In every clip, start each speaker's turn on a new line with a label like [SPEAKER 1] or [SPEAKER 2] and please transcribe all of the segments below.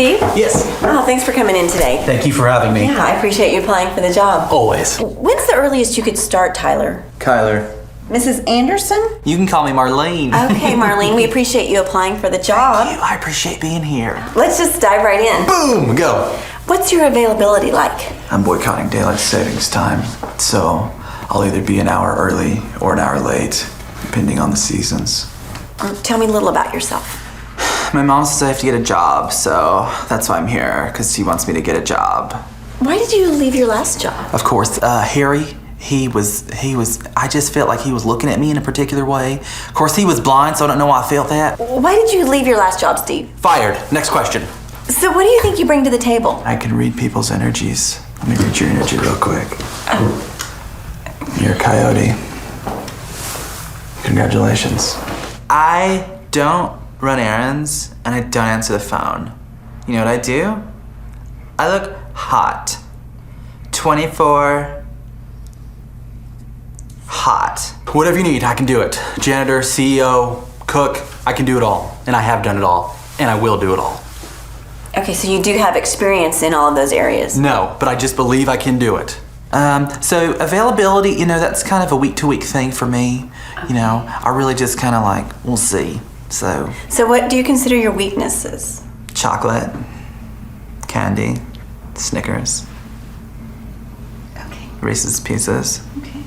[SPEAKER 1] Steve?
[SPEAKER 2] Yes.
[SPEAKER 1] Oh, thanks for coming in today.
[SPEAKER 2] Thank you for having me.
[SPEAKER 1] Yeah, I appreciate you applying for the job.
[SPEAKER 2] Always.
[SPEAKER 1] When's the earliest you could start, Tyler?
[SPEAKER 2] Kyler.
[SPEAKER 1] Mrs. Anderson?
[SPEAKER 2] You can call me Marlene.
[SPEAKER 1] Okay, Marlene, we appreciate you applying for the job.
[SPEAKER 2] Thank you. I appreciate being here.
[SPEAKER 1] Let's just dive right in.
[SPEAKER 2] Boom! Go.
[SPEAKER 1] What's your availability like?
[SPEAKER 3] I'm boycotting daylight savings time, so I'll either be an hour early or an hour late, depending on the seasons.
[SPEAKER 1] Tell me a little about yourself.
[SPEAKER 3] My mom says I have to get a job, so that's why I'm here, because she wants me to get a job.
[SPEAKER 1] Why did you leave your last job?
[SPEAKER 3] Of course, Harry, he was, I just felt like he was looking at me in a particular way. Of course, he was blind, so I don't know why I felt that.
[SPEAKER 1] Why did you leave your last job, Steve?
[SPEAKER 3] Fired. Next question.
[SPEAKER 1] So what do you think you bring to the table?
[SPEAKER 3] I can read people's energies. Let me read your energy real quick. You're a coyote. Congratulations. I don't run errands, and I don't answer the phone. You know what I do? I look hot. 24 hot. Whatever you need, I can do it. Janitor, CEO, cook, I can do it all. And I have done it all. And I will do it all.
[SPEAKER 1] Okay, so you do have experience in all of those areas.
[SPEAKER 3] No, but I just believe I can do it. So availability, you know, that's kind of a week-to-week thing for me. You know, I really just kind of like, we'll see. So
[SPEAKER 1] what do you consider your weaknesses?
[SPEAKER 3] chocolate, candy, Snickers,
[SPEAKER 1] Okay.
[SPEAKER 3] Reese's Pieces.
[SPEAKER 1] Okay.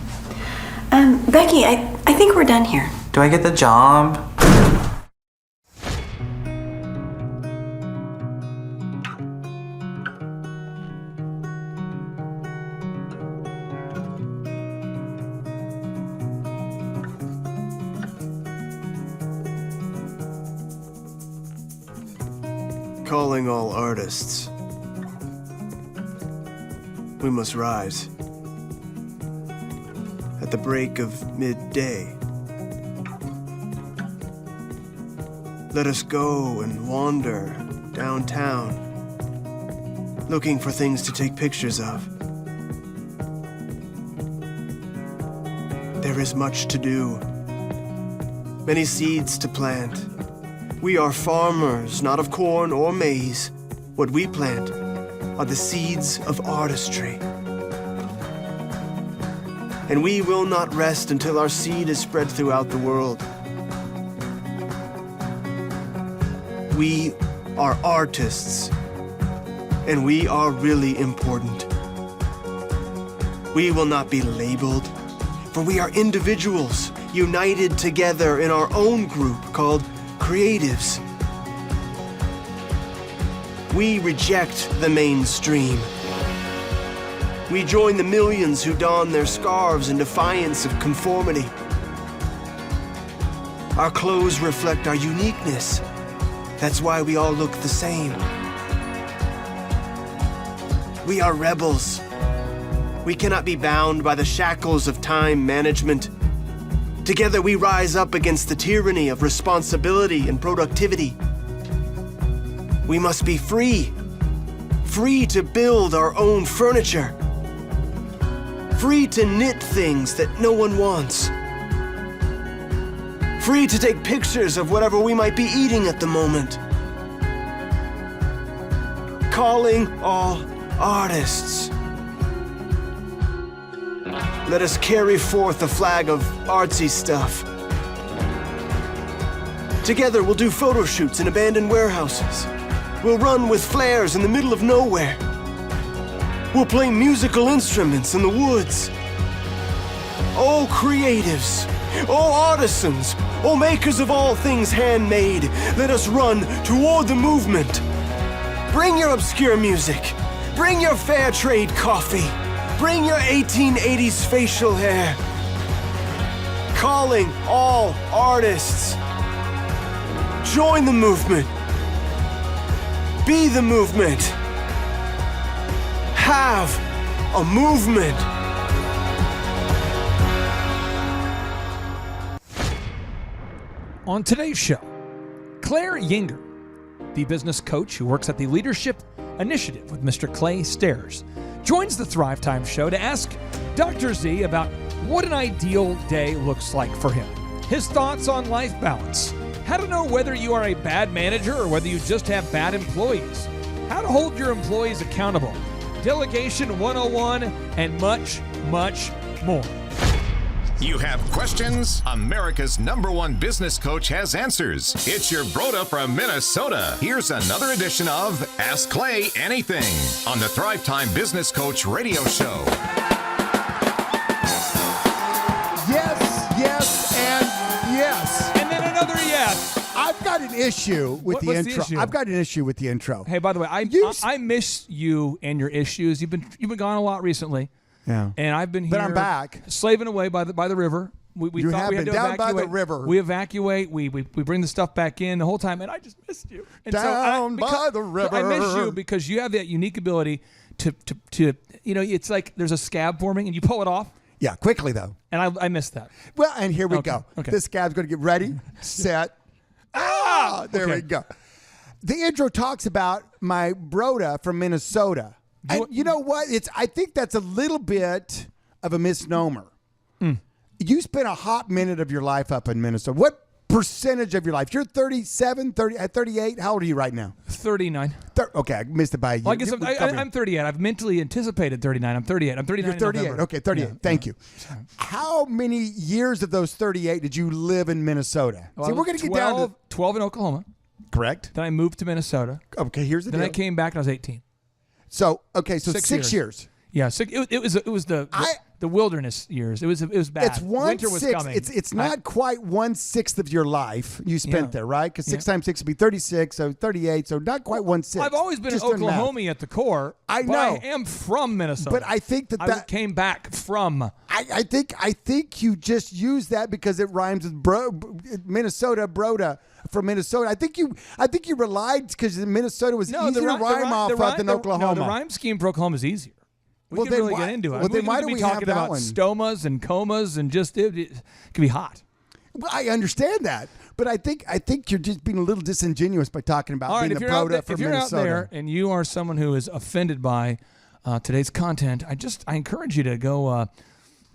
[SPEAKER 1] Becky, I think we're done here.
[SPEAKER 3] Do I get the job?
[SPEAKER 4] Calling all artists. We must rise. At the break of midday. Let us go and wander downtown, looking for things to take pictures of. There is much to do, many seeds to plant. We are farmers, not of corn or maize. What we plant are the seeds of artistry. And we will not rest until our seed is spread throughout the world. We are artists, and we are really important. We will not be labeled, for we are individuals united together in our own group called creatives. We reject the mainstream. We join the millions who don their scarves in defiance of conformity. Our clothes reflect our uniqueness. That's why we all look the same. We are rebels. We cannot be bound by the shackles of time management. Together we rise up against the tyranny of responsibility and productivity. We must be free. Free to build our own furniture. Free to knit things that no one wants. Free to take pictures of whatever we might be eating at the moment. Calling all artists. Let us carry forth the flag of artsy stuff. Together we'll do photo shoots in abandoned warehouses. We'll run with flares in the middle of nowhere. We'll play musical instruments in the woods. Oh creatives, oh artisans, oh makers of all things handmade, let us run toward the movement. Bring your obscure music. Bring your fair trade coffee. Bring your 1880s facial hair. Calling all artists. Join the movement. Be the movement. Have a movement.
[SPEAKER 5] On today's show, Claire Yinger, the business coach who works at the Leadership Initiative with Mr. Clay Stairs, joins the Thrivetime show to ask Dr. Z about what an ideal day looks like for him, his thoughts on life balance, how to know whether you are a bad manager or whether you just have bad employees, how to hold your employees accountable, Delegation 101, and much, much more.
[SPEAKER 6] You have questions? America's #1 business coach has answers. It's your Broda from Minnesota. Here's another edition of Ask Clay Anything on the Thrivetime Business Coach Radio Show.
[SPEAKER 7] Yes, and yes.
[SPEAKER 5] And then another yes.
[SPEAKER 7] I've got an issue with the
[SPEAKER 5] What's the
[SPEAKER 7] intro.
[SPEAKER 5] issue?
[SPEAKER 7] I've got an issue with the intro.
[SPEAKER 5] Hey, by the way, I miss you and your issues. You've been gone a lot recently.
[SPEAKER 7] Yeah.
[SPEAKER 5] And I've been here.
[SPEAKER 7] But I'm back.
[SPEAKER 5] Slaving away by the river. We
[SPEAKER 7] You
[SPEAKER 5] thought
[SPEAKER 7] have
[SPEAKER 5] we had
[SPEAKER 7] been
[SPEAKER 5] to
[SPEAKER 7] down by
[SPEAKER 5] evacuate.
[SPEAKER 7] the river.
[SPEAKER 5] We evacuate. We bring the stuff back in the whole time, and I just missed you. And
[SPEAKER 7] Down by the river.
[SPEAKER 5] I miss you because you have that unique ability to it's like there's a scab forming, and you pull it off.
[SPEAKER 7] Yeah, quickly though.
[SPEAKER 5] And I missed that.
[SPEAKER 7] Well, and here we
[SPEAKER 5] Okay,
[SPEAKER 7] go.
[SPEAKER 5] okay.
[SPEAKER 7] This scab's going to get ready, set. There
[SPEAKER 5] Okay.
[SPEAKER 7] we go. The intro talks about my broda from Minnesota. And you know what? I think that's a little bit of a misnomer. You spent a hot minute of your life up in Minnesota. What percentage of your life? You're 37, 38. How old are you right now?
[SPEAKER 5] 39.
[SPEAKER 7] Okay, I missed it by a year.
[SPEAKER 5] Well, I guess I'm 38. I've mentally anticipated 39. I'm 38. I'm 39.
[SPEAKER 7] You're 38.
[SPEAKER 5] in November.
[SPEAKER 7] Okay, 38.
[SPEAKER 5] Yeah,
[SPEAKER 7] Thank
[SPEAKER 5] yeah.
[SPEAKER 7] you. How many years of those 38 did you live in Minnesota?
[SPEAKER 5] Well,
[SPEAKER 7] See, we're going to get down to
[SPEAKER 5] 12 in Oklahoma.
[SPEAKER 7] correct.
[SPEAKER 5] Then I moved to Minnesota.
[SPEAKER 7] Okay, here's the
[SPEAKER 5] Then
[SPEAKER 7] deal.
[SPEAKER 5] I came back and I was 18.
[SPEAKER 7] So 6
[SPEAKER 5] 6
[SPEAKER 7] years.
[SPEAKER 5] Yeah, it was the wilderness years. It was bad.
[SPEAKER 7] It's
[SPEAKER 5] Winter was
[SPEAKER 7] 1/6.
[SPEAKER 5] coming.
[SPEAKER 7] It's not quite 1/6 of your life you spent
[SPEAKER 5] Yeah.
[SPEAKER 7] there, right? Because 6 times 6 would be 36, so 38, so not quite 1/6.
[SPEAKER 5] I've always been
[SPEAKER 7] Just
[SPEAKER 5] an
[SPEAKER 7] doing math.
[SPEAKER 5] Oklahomie at the core.
[SPEAKER 7] I
[SPEAKER 5] but
[SPEAKER 7] know.
[SPEAKER 5] I am from Minnesota.
[SPEAKER 7] But I think
[SPEAKER 5] I came back from.
[SPEAKER 7] I think you just use that because it rhymes with Minnesota, broda from Minnesota. I think you relied because Minnesota was easier to rhyme off of than Oklahoma.
[SPEAKER 5] No, the rhyme scheme for Oklahoma is easier. We
[SPEAKER 7] Well,
[SPEAKER 5] can
[SPEAKER 7] then
[SPEAKER 5] really
[SPEAKER 7] why-
[SPEAKER 5] get into it.
[SPEAKER 7] well, then why
[SPEAKER 5] could
[SPEAKER 7] do
[SPEAKER 5] be
[SPEAKER 7] we have
[SPEAKER 5] talking
[SPEAKER 7] that
[SPEAKER 5] about
[SPEAKER 7] one?
[SPEAKER 5] stomas and comas and just it could be hot.
[SPEAKER 7] Well, I understand that, but I think you're just being a little disingenuous by talking about
[SPEAKER 5] All right,
[SPEAKER 7] being
[SPEAKER 5] if
[SPEAKER 7] the
[SPEAKER 5] you're, out
[SPEAKER 7] broda
[SPEAKER 5] there,
[SPEAKER 7] from
[SPEAKER 5] if you're
[SPEAKER 7] Minnesota.
[SPEAKER 5] out there and you are someone who is offended by today's content, I encourage you to go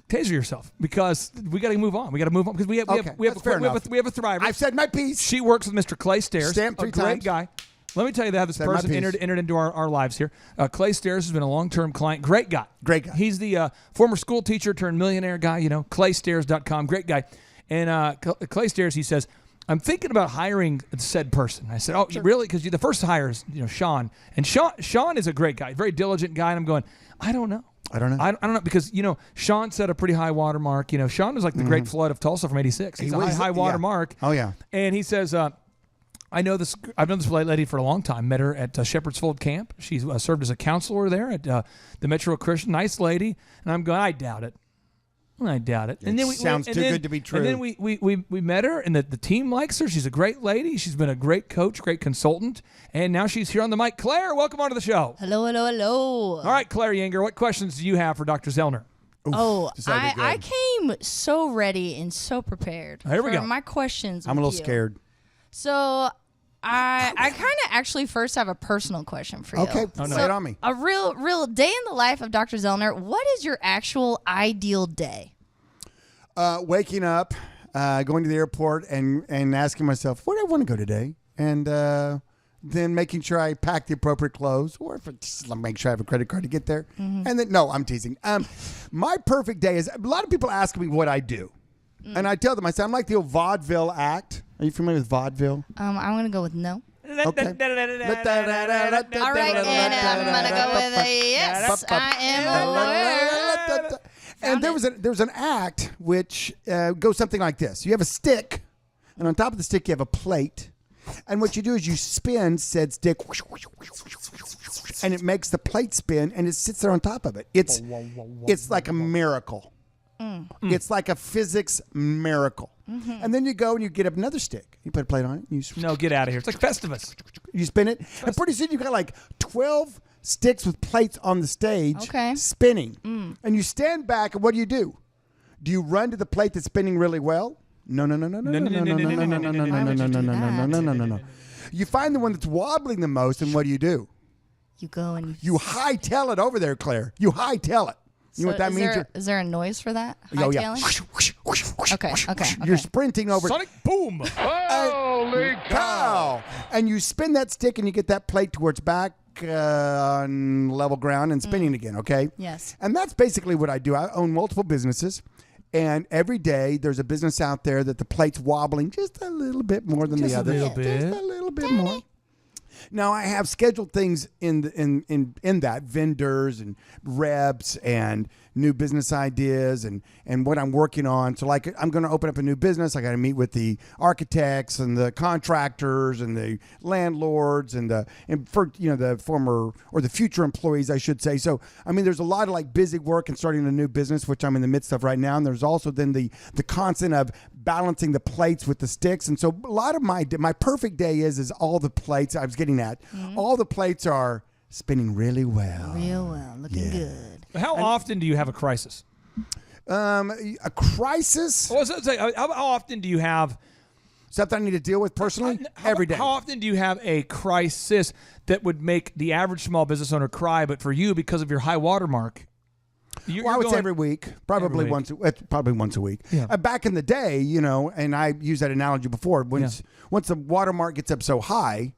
[SPEAKER 5] taser yourself because we got to move on. We got to move on because we have
[SPEAKER 7] Okay, that's fair enough.
[SPEAKER 5] we have a thriver.
[SPEAKER 7] I've said my piece.
[SPEAKER 5] She works with Mr. Clay Stairs,
[SPEAKER 7] Stamp
[SPEAKER 5] a
[SPEAKER 7] 3
[SPEAKER 5] great
[SPEAKER 7] times.
[SPEAKER 5] guy. Let me tell you how this
[SPEAKER 7] Said my
[SPEAKER 5] person
[SPEAKER 7] piece.
[SPEAKER 5] entered into our lives here. Clay Stairs has been a long-term client. Great guy.
[SPEAKER 7] Great guy.
[SPEAKER 5] He's the former school teacher turned millionaire guy, claystairs.com. Great guy. And Clay Stairs, he says, I'm thinking about hiring said person. I said, really? Because the first hire is Sean. And Sean is a great guy, very diligent guy. And I'm going, I don't know. I don't know because Sean set a pretty high water mark. Sean was like the Great Flood of Tulsa from '86. He's a high water mark.
[SPEAKER 7] Oh yeah.
[SPEAKER 5] And he says, I know this. I've known this lady for a long time. Met her at Shepherd's Fold Camp. She's served as a counselor there at the Metro Christian. Nice lady. And I'm going, I doubt it. And then
[SPEAKER 7] Sounds too good to be true.
[SPEAKER 5] And then we met her, and the team likes her. She's a great lady. She's been a great coach, great consultant, and now she's here on the mic. Claire, welcome onto the show.
[SPEAKER 8] Hello.
[SPEAKER 5] All right, Claire Yeager, what questions do you have for Dr. Zellner?
[SPEAKER 7] this ought to be
[SPEAKER 8] I
[SPEAKER 7] good.
[SPEAKER 8] came so ready and so prepared.
[SPEAKER 5] Here we
[SPEAKER 8] for
[SPEAKER 5] go.
[SPEAKER 8] My questions.
[SPEAKER 7] I'm a
[SPEAKER 8] with
[SPEAKER 7] little
[SPEAKER 8] you.
[SPEAKER 7] scared.
[SPEAKER 8] So I kind of actually first have a personal question for you.
[SPEAKER 7] Okay,
[SPEAKER 5] Oh, no.
[SPEAKER 7] lay it on me.
[SPEAKER 8] A real day in the life of Dr. Zellner. What is your actual ideal day?
[SPEAKER 7] Waking up, going to the airport, and asking myself, where do I want to go today? And then making sure I pack the appropriate clothes, or if it's make sure I have a credit card to get there. And then, no, I'm teasing. My perfect day is, a lot of people ask me what I do. And I tell them, I say, I'm like the old vaudeville act. Are you familiar with vaudeville?
[SPEAKER 8] I'm going to go with no.
[SPEAKER 7] Okay.
[SPEAKER 8] All right, and I'm going to go with a yes. I am aware.
[SPEAKER 7] And there was an act which goes something like this. You have a stick, and on top of the stick you have a plate. And what you do is you spin said stick, and it makes the plate spin, and it sits there on top of it. It's like a miracle. It's like a physics miracle. And then you go and you get up another stick. You put a plate on it. And
[SPEAKER 5] No, get out of here. It's like Festivus.
[SPEAKER 7] you spin it, and pretty soon you've got like 12 sticks with plates on the stage
[SPEAKER 8] Okay.
[SPEAKER 7] spinning. And you stand back, and what do? Do you run to the plate that's spinning really well? No. You find the one that's wobbling the most, and what do?
[SPEAKER 8] You go and
[SPEAKER 7] You hightail it over there, Claire. You hightail it. You know what that means?
[SPEAKER 8] Is there a noise for that?
[SPEAKER 7] Oh, yeah.
[SPEAKER 8] Hightailing? Okay.
[SPEAKER 7] You're sprinting over.
[SPEAKER 5] Sonic boom.
[SPEAKER 7] Holy cow! And you spin that stick and you get that plate towards back, back on level ground and spinning again, okay?
[SPEAKER 8] Yes.
[SPEAKER 7] And that's basically what I do. I own multiple businesses, and every day there's a business out there that the plate's wobbling just a little bit more than the other.
[SPEAKER 5] little bit.
[SPEAKER 7] Just a little bit more. Now I have scheduled things in that vendors and reps and new business ideas and what I'm working on. So like I'm going to open up a new business. I got to meet with the architects and the contractors and the landlords and the former or the future employees, I should say. So I mean, there's a lot of like busy work and starting a new business, which I'm in the midst of right now. And there's also then the constant of balancing the plates with the sticks. And so a lot of my perfect day is all the plates I was getting at. All the plates are spinning really well.
[SPEAKER 8] Real well. Looking good.
[SPEAKER 5] How often do you have a crisis?
[SPEAKER 7] A crisis?
[SPEAKER 5] Well, how often do you have
[SPEAKER 7] Something I need to deal with personally? Every day.
[SPEAKER 5] How often do you have a crisis that would make the average small business owner cry, but for you, because of your high watermark?
[SPEAKER 7] I would say every week, probably once a week.
[SPEAKER 5] Yeah.
[SPEAKER 7] Back in the day, and I used that analogy before. Once the watermark gets up so high,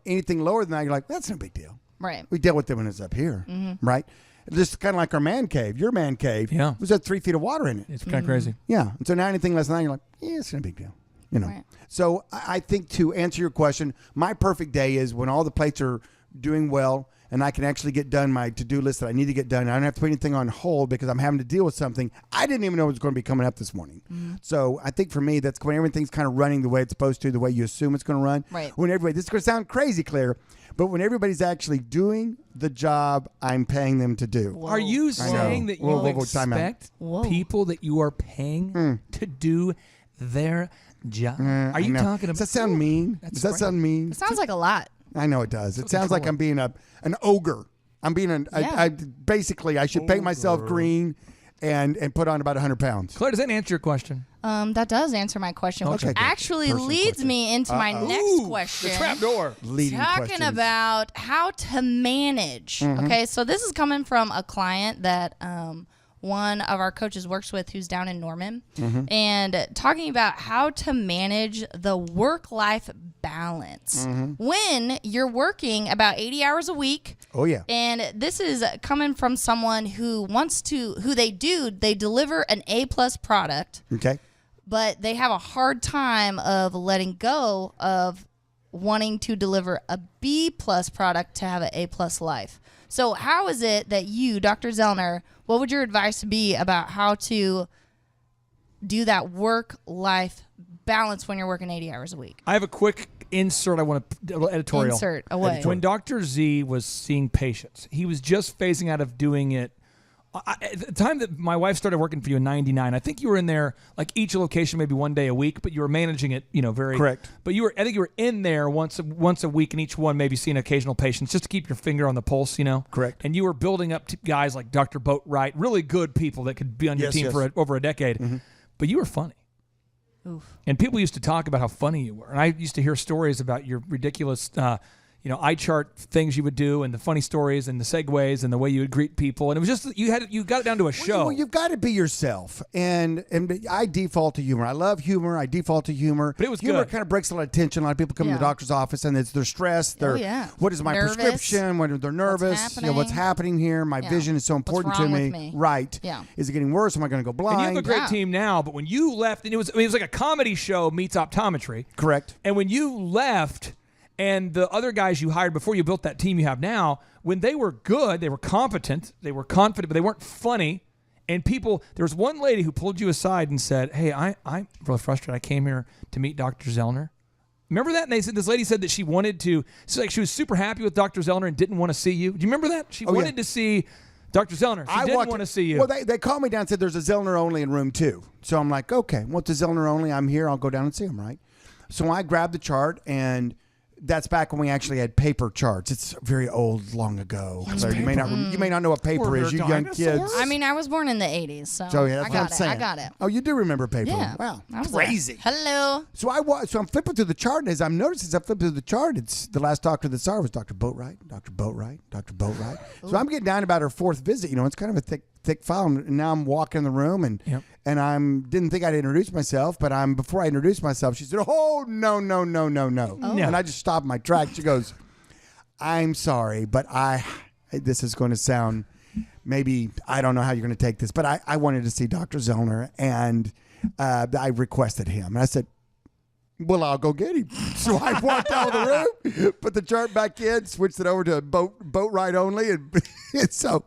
[SPEAKER 7] anything lower than that, you're like, that's no big deal.
[SPEAKER 8] Right.
[SPEAKER 7] We deal with it when it's up here, right? Just kind of like our man cave. Your man cave was at 3 feet of water in it.
[SPEAKER 5] It's kind of crazy.
[SPEAKER 7] Yeah. And so now anything less than that, you're like, it's no big deal.
[SPEAKER 8] Right.
[SPEAKER 7] So I think to answer your question, my perfect day is when all the plates are doing well and I can actually get done my to-do list that I need to get done. I don't have to put anything on hold because I'm having to deal with something I didn't even know was going to be coming up this morning. So I think for me, that's when everything's kind of running the way it's supposed to, the way you assume it's going to run.
[SPEAKER 8] Right.
[SPEAKER 7] When everybody, this is going to sound crazy, Claire, but when everybody's actually doing the job I'm paying them to do.
[SPEAKER 8] Whoa.
[SPEAKER 5] Are you saying that you expect people that you are paying to do their job? Are you talking about?
[SPEAKER 7] Does that sound mean? Does that sound mean?
[SPEAKER 8] It sounds like a lot.
[SPEAKER 7] I know it does. It sounds like I'm being an ogre. I'm being basically I should paint myself green and put on about 100 pounds.
[SPEAKER 5] Claire, does that answer your question?
[SPEAKER 8] That does answer my question, which
[SPEAKER 7] Okay, good.
[SPEAKER 8] actually
[SPEAKER 7] Personal
[SPEAKER 8] leads
[SPEAKER 7] question.
[SPEAKER 8] me into my next question.
[SPEAKER 5] The trap door.
[SPEAKER 7] Leading
[SPEAKER 8] Talking
[SPEAKER 7] questions.
[SPEAKER 8] about how to manage. Okay, so this is coming from a client that one of our coaches works with who's down in Norman, and talking about how to manage the work-life balance when you're working about 80 hours a week.
[SPEAKER 7] Oh, yeah.
[SPEAKER 8] And this is coming from someone who they deliver an A+ product,
[SPEAKER 7] Okay.
[SPEAKER 8] but they have a hard time of letting go of wanting to deliver a B+ product to have an A+ life. So how is it that you, Dr. Zellner, what would your advice be about how to do that work-life balance when you're working 80 hours a week?
[SPEAKER 5] I have a quick insert. I want to editorial.
[SPEAKER 8] Insert away.
[SPEAKER 5] When Dr. Z was seeing patients, he was just phasing out of doing it. At the time that my wife started working for you in '99, I think you were in there like each location maybe one day a week, but you were managing it, very
[SPEAKER 7] correct.
[SPEAKER 5] But I think you were in there once a week in each one, maybe seeing occasional patients just to keep your finger on the pulse,
[SPEAKER 7] Correct.
[SPEAKER 5] And you were building up to guys like Dr. Boatwright, really good people that could be on your team for over a decade. But you were funny.
[SPEAKER 8] Oof.
[SPEAKER 5] And people used to talk about how funny you were, and I used to hear stories about your ridiculous eye chart things you would do and the funny stories and the segues and the way you would greet people. And it was just, you got it down to a show.
[SPEAKER 7] Well, you've got to be yourself. And I default to humor. I love humor. I default to humor.
[SPEAKER 5] But it was
[SPEAKER 7] humor
[SPEAKER 5] good.
[SPEAKER 7] kind of breaks a lot of tension. A lot of people come to the doctor's office and they're stressed. What is my
[SPEAKER 8] Nervous.
[SPEAKER 7] prescription? They're nervous. What's happening here? My vision is so important to
[SPEAKER 8] wrong
[SPEAKER 7] me.
[SPEAKER 8] with me?
[SPEAKER 7] Right.
[SPEAKER 8] Yeah.
[SPEAKER 7] Is it getting worse? Am I going to go blind?
[SPEAKER 5] And you have a great team now, but when you left, and it was like a comedy show meets optometry.
[SPEAKER 7] Correct.
[SPEAKER 5] And when you left, and the other guys you hired before you built that team you have now, when they were good, they were competent, they were confident, but they weren't funny. And there was one lady who pulled you aside and said, "Hey, I'm really frustrated. I came here to meet Dr. Zellner." Remember that? And this lady said that she wanted to. She was super happy with Dr. Zellner and didn't want to see you. Do you remember that? She wanted to see Dr. Zellner. She didn't want to see you.
[SPEAKER 7] Well, they called me down and said there's a Zellner only in room 2. So I'm like, okay, well, it's a Zellner only. I'm here. I'll go down and see him, right? So I grabbed the chart, and that's back when we actually had paper charts. It's very old, long ago. So you may not know what paper is, you young kids.
[SPEAKER 8] I mean, I was born in the 80s, so
[SPEAKER 7] yeah, that's
[SPEAKER 8] I
[SPEAKER 7] what I'm
[SPEAKER 8] got it.
[SPEAKER 7] saying.
[SPEAKER 8] I got it.
[SPEAKER 7] Oh, you do remember paper?
[SPEAKER 8] Yeah.
[SPEAKER 7] Wow,
[SPEAKER 8] I was
[SPEAKER 7] crazy.
[SPEAKER 8] there. Hello.
[SPEAKER 7] So I'm flipping through the chart, and as I'm noticing, as I flip through the chart, it's the last doctor that saw her was Dr. Boatwright, Dr. Boatwright, Dr. Boatwright. So I'm getting down about her 4th visit. It's kind of a thick file, and now I'm walking in the room, and didn't think I'd introduce myself, but before I introduced myself, she said, "Oh, no, no, no, no, no," and I just stopped my track. She goes, I'm sorry, but this is going to sound, maybe, I don't know how you're going to take this, but I wanted to see Dr. Zellner, and I requested him. And I said, well, I'll go get him. So I walked out of the room, put the chart back in, switched it over to boat ride only. And so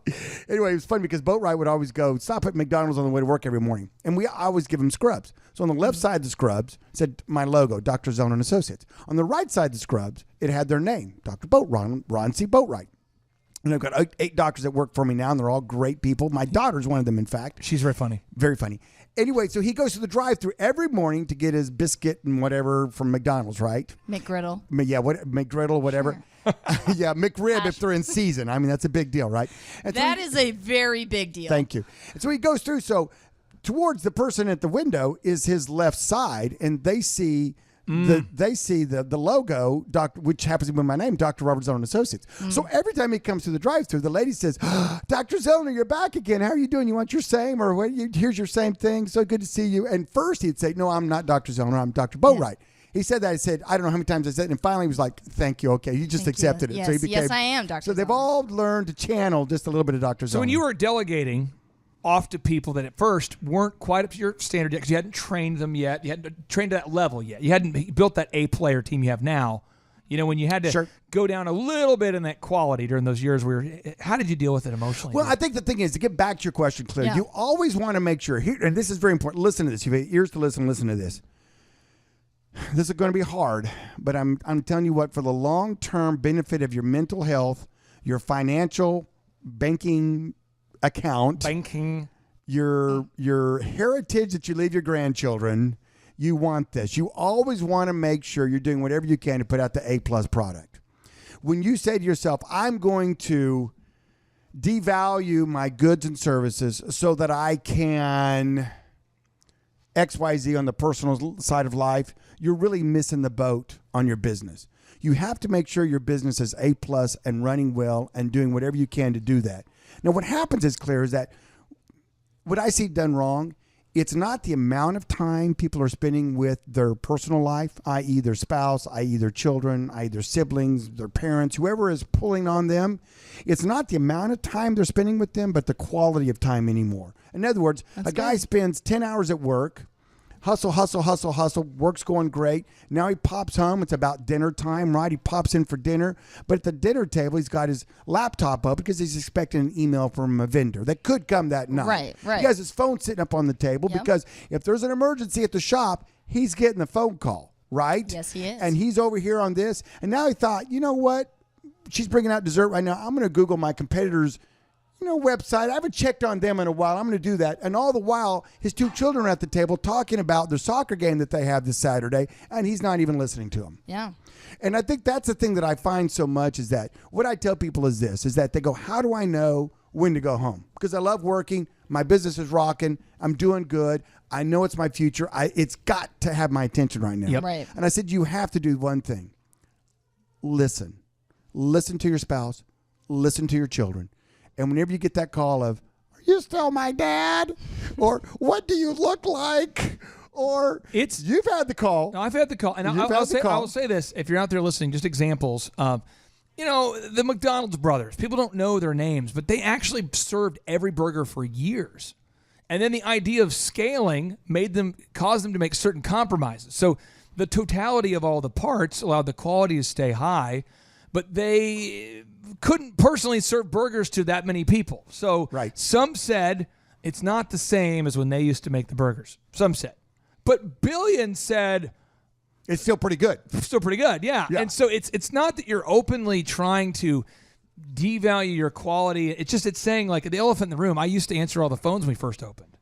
[SPEAKER 7] anyway, it was funny because boat ride would always go stop at McDonald's on the way to work every morning. And I always give him scrubs. So on the left side of the scrubs said my logo, Dr. Zellner and Associates. On the right side of the scrubs, it had their name, Dr. Ron C. Boatwright. And I've got 8 doctors that work for me now, and they're all great people. My daughter's one of them, in fact.
[SPEAKER 5] She's very funny.
[SPEAKER 7] Very funny. Anyway, so he goes to the drive-thru every morning to get his biscuit and whatever from McDonald's, right?
[SPEAKER 8] McGriddle.
[SPEAKER 7] Yeah, McGriddle, whatever. Sure. Yeah, McRib if they're in season. I mean, that's a big deal, right? And
[SPEAKER 8] that is a very big deal.
[SPEAKER 7] Thank you. And so he goes through. So towards the person at the window is his left side, and they see the logo, which happens to be my name, Dr. Robert Zellner and Associates. So every time he comes through the drive-thru, the lady says, Dr. Zellner, you're back again. How are you doing? You want your same? Or here's your same thing. So good to see you. And first he'd say, no, I'm not Dr. Zellner. I'm Dr. Boatwright. Yeah. He said that. I said, I don't know how many times I said it. And finally he was like, thank you. Okay. You just accepted it.
[SPEAKER 8] Yes,
[SPEAKER 7] so he became,
[SPEAKER 8] yes, I am Dr.
[SPEAKER 7] So they've all learned to channel just a little bit of Dr. Zellner.
[SPEAKER 5] So when you were delegating off to people that at first weren't quite up to your standard yet because you hadn't trained them yet. You hadn't trained to that level yet. You hadn't built that A-player team you have now. You know, when you had to go down a little bit in that quality during those years, how did you deal with it emotionally?
[SPEAKER 7] Well, I think the thing is, to get back to your question, Claire, you always want to make sure, and this is very important, listen to this. You have ears to listen to this. This is going to be hard, but I'm telling you what, for the long-term benefit of your mental health, your financial banking account, your heritage that you leave your grandchildren, you want this. You always want to make sure you're doing whatever you can to put out the A+ product. When you say to yourself, I'm going to devalue my goods and services so that I can XYZ on the personal side of life, you're really missing the boat on your business. You have to make sure your business is A+ and running well and doing whatever you can to do that. Now, what happens is, Claire, is that what I see done wrong, it's not the amount of time people are spending with their personal life, i.e. their spouse, i.e. their children, i.e. their siblings, their parents, whoever is pulling on them. It's not the amount of time they're spending with them, but the quality of time anymore. In other words, a guy spends 10 hours at work, hustle, work's going great. Now he pops home. It's about dinner time, right? He pops in for dinner. But at the dinner table, he's got his laptop up because he's expecting an email from a vendor that could come that night.
[SPEAKER 8] Right.
[SPEAKER 7] He has his phone sitting up on the table because if there's an emergency at the shop, he's getting the phone call, right?
[SPEAKER 8] Yes, he is.
[SPEAKER 7] And he's over here on this. And now he thought, you know what? She's bringing out dessert right now. I'm going to Google my competitors' website. I haven't checked on them in a while. I'm going to do that. And all the while, his 2 children are at the table talking about their soccer game that they have this Saturday, and he's not even listening to them.
[SPEAKER 8] Yeah.
[SPEAKER 7] And I think that's the thing that I find so much is that what I tell people is this, is that they go, how do I know when to go home? Because I love working. My business is rocking. I'm doing good. I know it's my future. It's got to have my attention right now.
[SPEAKER 5] Yep.
[SPEAKER 8] Right.
[SPEAKER 7] And I said, you have to do one thing. Listen. Listen to your spouse. Listen to your children. And whenever you get that call of, are you still my dad? Or what do you look like? Or you've had the call.
[SPEAKER 5] No, I've had the call. And I will say this, if you're out there listening, just examples of, the McDonald's brothers. People don't know their names, but they actually served every burger for years. And then the idea of scaling caused them to make certain compromises. So the totality of all the parts allowed the quality to stay high, but they couldn't personally serve burgers to that many people. So some said it's not the same as when they used to make the burgers. Some said. But Billion said
[SPEAKER 7] it's still pretty good.
[SPEAKER 5] Still pretty good, yeah. And so it's not that you're openly trying to devalue your quality. It's saying, like, the elephant in the room. I used to answer all the phones when we first opened.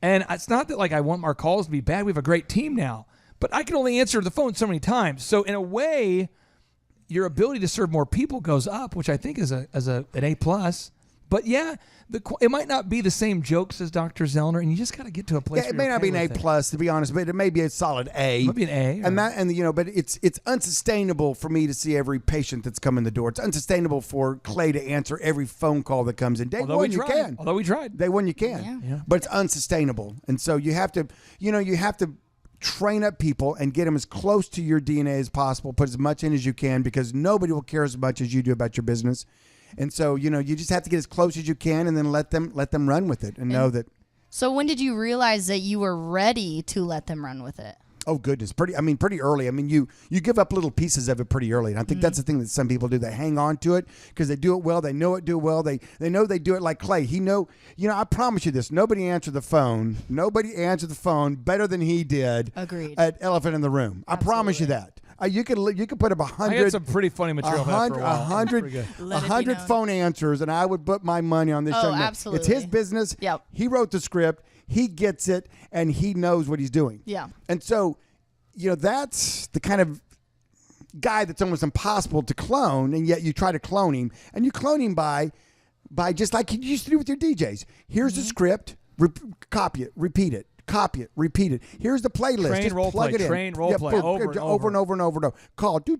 [SPEAKER 5] And it's not that, like, I want our calls to be bad. We have a great team now. But I can only answer the phone so many times. So in a way, your ability to serve more people goes up, which I think is an A+. But yeah, it might not be the same jokes as Dr. Zellner, and you just got to get to a place.
[SPEAKER 7] Yeah, it may not be an A+, to be honest, but it may be a solid A.
[SPEAKER 5] It might be an A.
[SPEAKER 7] But it's unsustainable for me to see every patient that's come in the door. It's unsustainable for Clay to answer every phone call that comes in. Day one, you
[SPEAKER 5] can.
[SPEAKER 7] But it's unsustainable, and so you have to train up people and get them as close to your DNA as possible. Put as much in as you can, because nobody will care as much as you do about your business. And so, you just have to get as close as you can, and then let them run with it, and know that.
[SPEAKER 8] So when did you realize that you were ready to let them run with it?
[SPEAKER 7] Oh goodness, pretty early. I mean, you give up little pieces of it pretty early, and I think that's the thing that some people do. They hang on to it because they do it well. They know it do well. They know they do it like Clay. I promise you this: nobody answered the phone. Nobody answered the phone better than he did.
[SPEAKER 8] Agreed.
[SPEAKER 7] At Elephant in the Room. I promise you that. You could put up 100.
[SPEAKER 5] I had some pretty funny material for that for a while.
[SPEAKER 7] 100 phone answers, and I would put my money on this show.
[SPEAKER 8] Absolutely.
[SPEAKER 7] It's his business.
[SPEAKER 8] Yep.
[SPEAKER 7] He wrote the script. He gets it, and he knows what he's doing.
[SPEAKER 8] Yeah.
[SPEAKER 7] And so, that's the kind of guy that's almost impossible to clone, and yet you try to clone him, and you clone him by just like you used to do with your DJs. Here's the script, copy it, repeat it. Copy it, repeat it. Here's the playlist.
[SPEAKER 5] Train,
[SPEAKER 7] just
[SPEAKER 5] role
[SPEAKER 7] plug
[SPEAKER 5] play,
[SPEAKER 7] it in.
[SPEAKER 5] train, role play, over and
[SPEAKER 7] over and over. Call, do.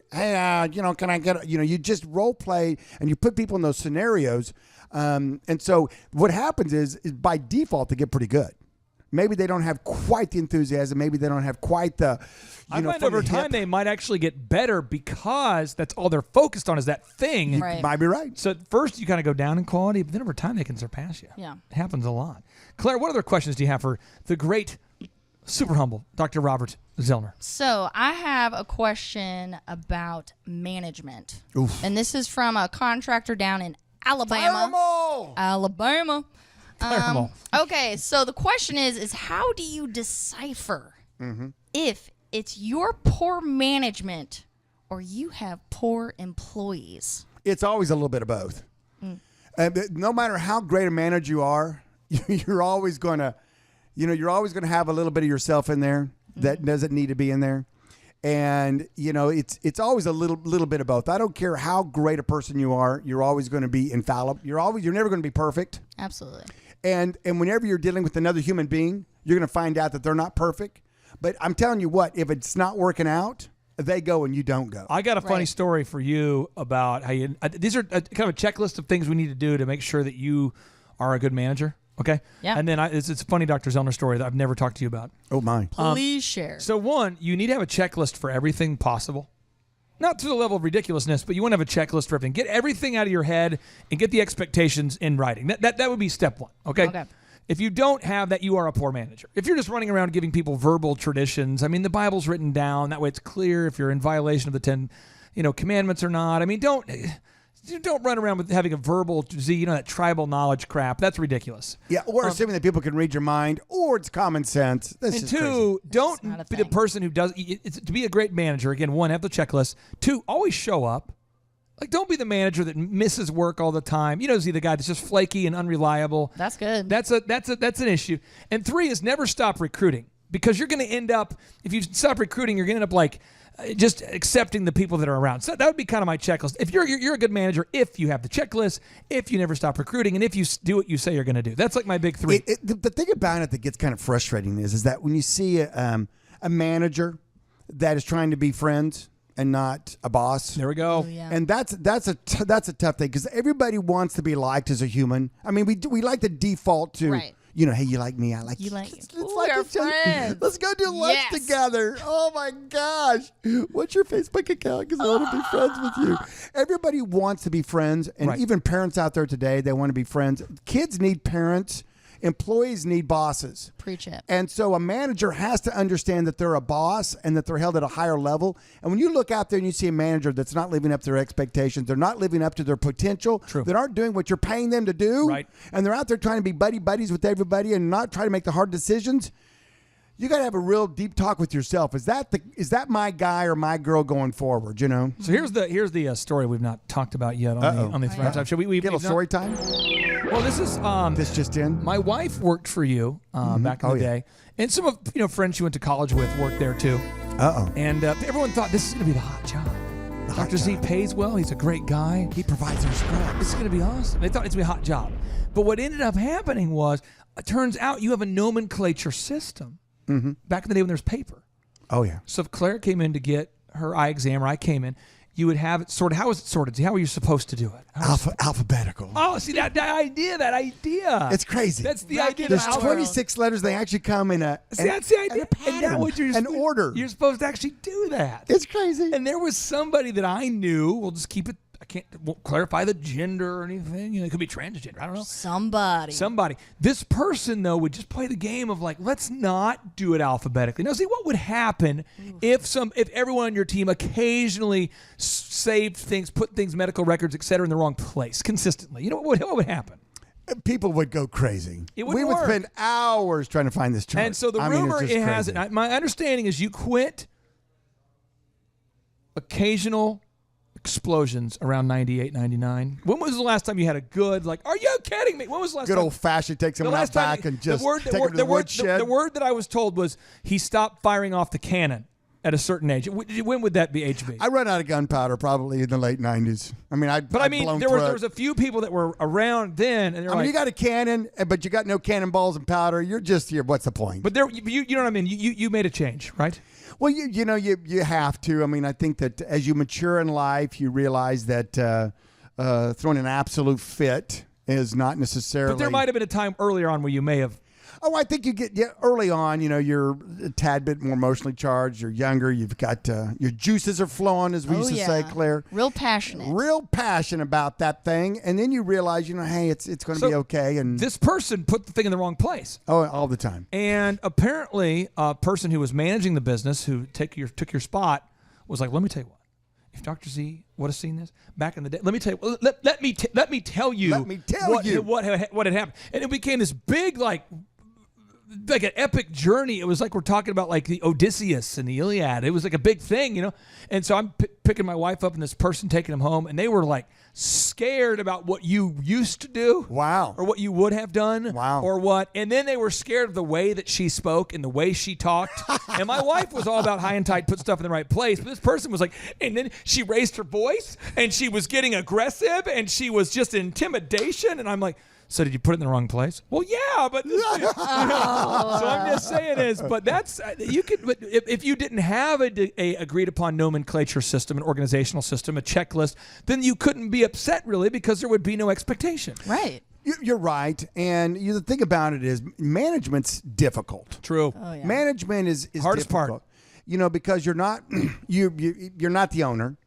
[SPEAKER 7] Hey, can I get? You just role play, and you put people in those scenarios. And so what happens is by default they get pretty good. Maybe they don't have quite the enthusiasm. Maybe they don't have quite the.
[SPEAKER 5] I find over time they might actually get better because that's all they're focused on is that thing.
[SPEAKER 8] Right.
[SPEAKER 7] You might be right.
[SPEAKER 5] So at first you kind of go down in quality, but then over time they can surpass you.
[SPEAKER 8] Yeah.
[SPEAKER 5] It happens a lot. Claire, what other questions do you have for the great, super humble Dr. Robert Zellner?
[SPEAKER 8] So I have a question about management.
[SPEAKER 7] Oof.
[SPEAKER 8] And this is from a contractor down in Alabama. Alabama. Okay, so the question is how do you decipher if it's your poor management or you have poor employees?
[SPEAKER 7] It's always a little bit of both. No matter how great a manager you are, you're always going to, have a little bit of yourself in there that doesn't need to be in there. And, it's always a little bit of both. I don't care how great a person you are. You're always going to be infallible. You're never going to be perfect.
[SPEAKER 8] Absolutely.
[SPEAKER 7] And whenever you're dealing with another human being, you're going to find out that they're not perfect. But I'm telling you what, if it's not working out, they go and you don't go.
[SPEAKER 5] I got a funny story for you about how you. These are kind of a checklist of things we need to do to make sure that you are a good manager. Okay.
[SPEAKER 8] Yeah.
[SPEAKER 5] And then it's a funny Dr. Zellner story that I've never talked to you about.
[SPEAKER 7] Oh my!
[SPEAKER 8] Please share.
[SPEAKER 5] So one, you need to have a checklist for everything possible. Not to the level of ridiculousness, but you want to have a checklist for everything. Get everything out of your head and get the expectations in writing. That would be step one. Okay. If you don't have that, you are a poor manager. If you're just running around giving people verbal traditions, I mean, the Bible's written down. That way it's clear if you're in violation of the 10, commandments or not. I mean, don't run around with having a verbal, that tribal knowledge crap. That's ridiculous.
[SPEAKER 7] Yeah, or assuming that people can read your mind, or it's common sense. That's
[SPEAKER 5] And
[SPEAKER 7] just
[SPEAKER 5] two,
[SPEAKER 7] crazy.
[SPEAKER 5] don't
[SPEAKER 8] not a
[SPEAKER 5] be the
[SPEAKER 8] thing.
[SPEAKER 5] person who does. To be a great manager, again, one, have the checklist. Two, always show up. Like, don't be the manager that misses work all the time. See the guy that's just flaky and unreliable.
[SPEAKER 8] That's good.
[SPEAKER 5] That's an issue. And three is never stop recruiting, because you're going to end up, if you stop recruiting, you're going to end up like just accepting the people that are around. So that would be kind of my checklist. If you're a good manager, if you have the checklist, if you never stop recruiting, and if you do what you say you're going to do. That's like my big three.
[SPEAKER 7] The thing about it that gets kind of frustrating is that when you see a manager that is trying to be friends and not a boss.
[SPEAKER 5] There we go.
[SPEAKER 8] Oh, yeah.
[SPEAKER 7] And that's a tough thing, because everybody wants to be liked as a human. I mean, we like to default to,
[SPEAKER 8] Right.
[SPEAKER 7] Hey, you like me, I like you.
[SPEAKER 8] You like
[SPEAKER 7] Let's
[SPEAKER 8] Ooh,
[SPEAKER 7] like
[SPEAKER 8] we're
[SPEAKER 7] each other.
[SPEAKER 8] friends.
[SPEAKER 7] Let's go do lunch
[SPEAKER 8] Yes.
[SPEAKER 7] together. Oh my gosh. What's your Facebook account? Because I want to be friends with you. Everybody wants to be friends, and
[SPEAKER 5] Right.
[SPEAKER 7] even parents out there today, they want to be friends. Kids need parents. Employees need bosses.
[SPEAKER 8] Preach it.
[SPEAKER 7] And so a manager has to understand that they're a boss and that they're held at a higher level. And when you look out there and you see a manager that's not living up to their expectations, they're not living up to their potential,
[SPEAKER 5] True.
[SPEAKER 7] that aren't doing what you're paying them to do,
[SPEAKER 5] Right.
[SPEAKER 7] and they're out there trying to be buddies with everybody and not try to make the hard decisions, you got to have a real deep talk with yourself. Is that my guy or my girl going forward,
[SPEAKER 5] So here's the story we've not talked about yet on the Thrivetime show. We
[SPEAKER 7] Get a little story time?
[SPEAKER 5] Well, this is
[SPEAKER 7] This just in?
[SPEAKER 5] my wife worked for you back in the day, and some of friends she went to college with worked there too.
[SPEAKER 7] Uh-oh.
[SPEAKER 5] And everyone thought this is going to be the hot job. Dr. Z pays well. He's a great guy.
[SPEAKER 7] He provides their scrubs.
[SPEAKER 5] This is going to be awesome. They thought it's going to be a hot job. But what ended up happening was, it turns out you have a nomenclature system. Back in the day when there's paper.
[SPEAKER 7] Oh, yeah.
[SPEAKER 5] So if Claire came in to get her eye exam, or I came in, you would have it sorted. How is it sorted? How are you supposed to do it?
[SPEAKER 7] Alphabetical.
[SPEAKER 5] Oh, see that idea.
[SPEAKER 7] It's crazy.
[SPEAKER 5] That's the idea.
[SPEAKER 7] There's 26 letters. They actually come in a
[SPEAKER 5] That's the idea.
[SPEAKER 7] pattern, an order.
[SPEAKER 5] You're supposed to actually do that.
[SPEAKER 7] It's crazy.
[SPEAKER 5] And there was somebody that I knew. We'll just keep it. Won't clarify the gender or anything. It could be transgender. I don't know. Somebody. This person though would just play the game of like, let's not do it alphabetically. Now, see what would happen if everyone on your team occasionally saved things, put things, medical records, etc., in the wrong place consistently. You know what would happen?
[SPEAKER 7] People would go crazy.
[SPEAKER 5] It wouldn't
[SPEAKER 7] we would
[SPEAKER 5] work.
[SPEAKER 7] spend hours trying to find this chart.
[SPEAKER 5] And so the
[SPEAKER 7] I mean,
[SPEAKER 5] rumor
[SPEAKER 7] it's just
[SPEAKER 5] it has
[SPEAKER 7] crazy.
[SPEAKER 5] it. My understanding is you quit occasional explosions around 98, 99. When was the last time you had a good, like, are you kidding me? When was the last
[SPEAKER 7] Good
[SPEAKER 5] time?
[SPEAKER 7] old fashioned take someone out back and just take them to the woodshed.
[SPEAKER 5] The word that I was told was he stopped firing off the cannon at a certain age. When would that be, HB?
[SPEAKER 7] I run out of gunpowder probably in the late 90s. I mean,
[SPEAKER 5] there was a few people that were around then, and they're like,
[SPEAKER 7] you got a cannon, but you got no cannonballs and powder. You're just here. What's the point?
[SPEAKER 5] But you know what I mean? You made a change, right?
[SPEAKER 7] Well, you have to. I mean, I think that as you mature in life, you realize that throwing an absolute fit is not necessarily.
[SPEAKER 5] But there might have been a time earlier on where you may have.
[SPEAKER 7] Oh, I think you get early on. You're a tad bit more emotionally charged. You're younger. You've got your juices are flowing, as we used to say, Claire.
[SPEAKER 8] Real passionate.
[SPEAKER 7] Real passionate about that thing, and then you realize, hey, it's going to be okay. And
[SPEAKER 5] this person put the thing in the wrong place.
[SPEAKER 7] Oh, all the time.
[SPEAKER 5] And apparently, a person who was managing the business, who took your spot, was like, "Let me tell you what. If Dr. Z would have seen this back in the day, let me tell you. Let me tell you. what had happened." And it became this big like an epic journey. It was like we're talking about like the Odysseus and the Iliad. It was like a big thing, And so I'm picking my wife up and this person taking him home, and they were like scared about what you used to do.
[SPEAKER 7] Wow.
[SPEAKER 5] Or what you would have done.
[SPEAKER 7] Wow.
[SPEAKER 5] Or what. And then they were scared of the way that she spoke and the way she talked. And my wife was all about high and tight, put stuff in the right place. But this person was like, and then she raised her voice and she was getting aggressive and she was just intimidation. And I'm like, so did you put it in the wrong place? Well, yeah, but so I'm just saying but that's you could. But if you didn't have a agreed upon nomenclature system, an organizational system, a checklist, then you couldn't be upset really because there would be no expectation.
[SPEAKER 8] Right.
[SPEAKER 7] You're right, and the thing about it is management's difficult.
[SPEAKER 5] True.
[SPEAKER 8] Oh, yeah.
[SPEAKER 7] Management is
[SPEAKER 5] Hardest
[SPEAKER 7] difficult.
[SPEAKER 5] part.
[SPEAKER 7] Because you're not you're not the owner,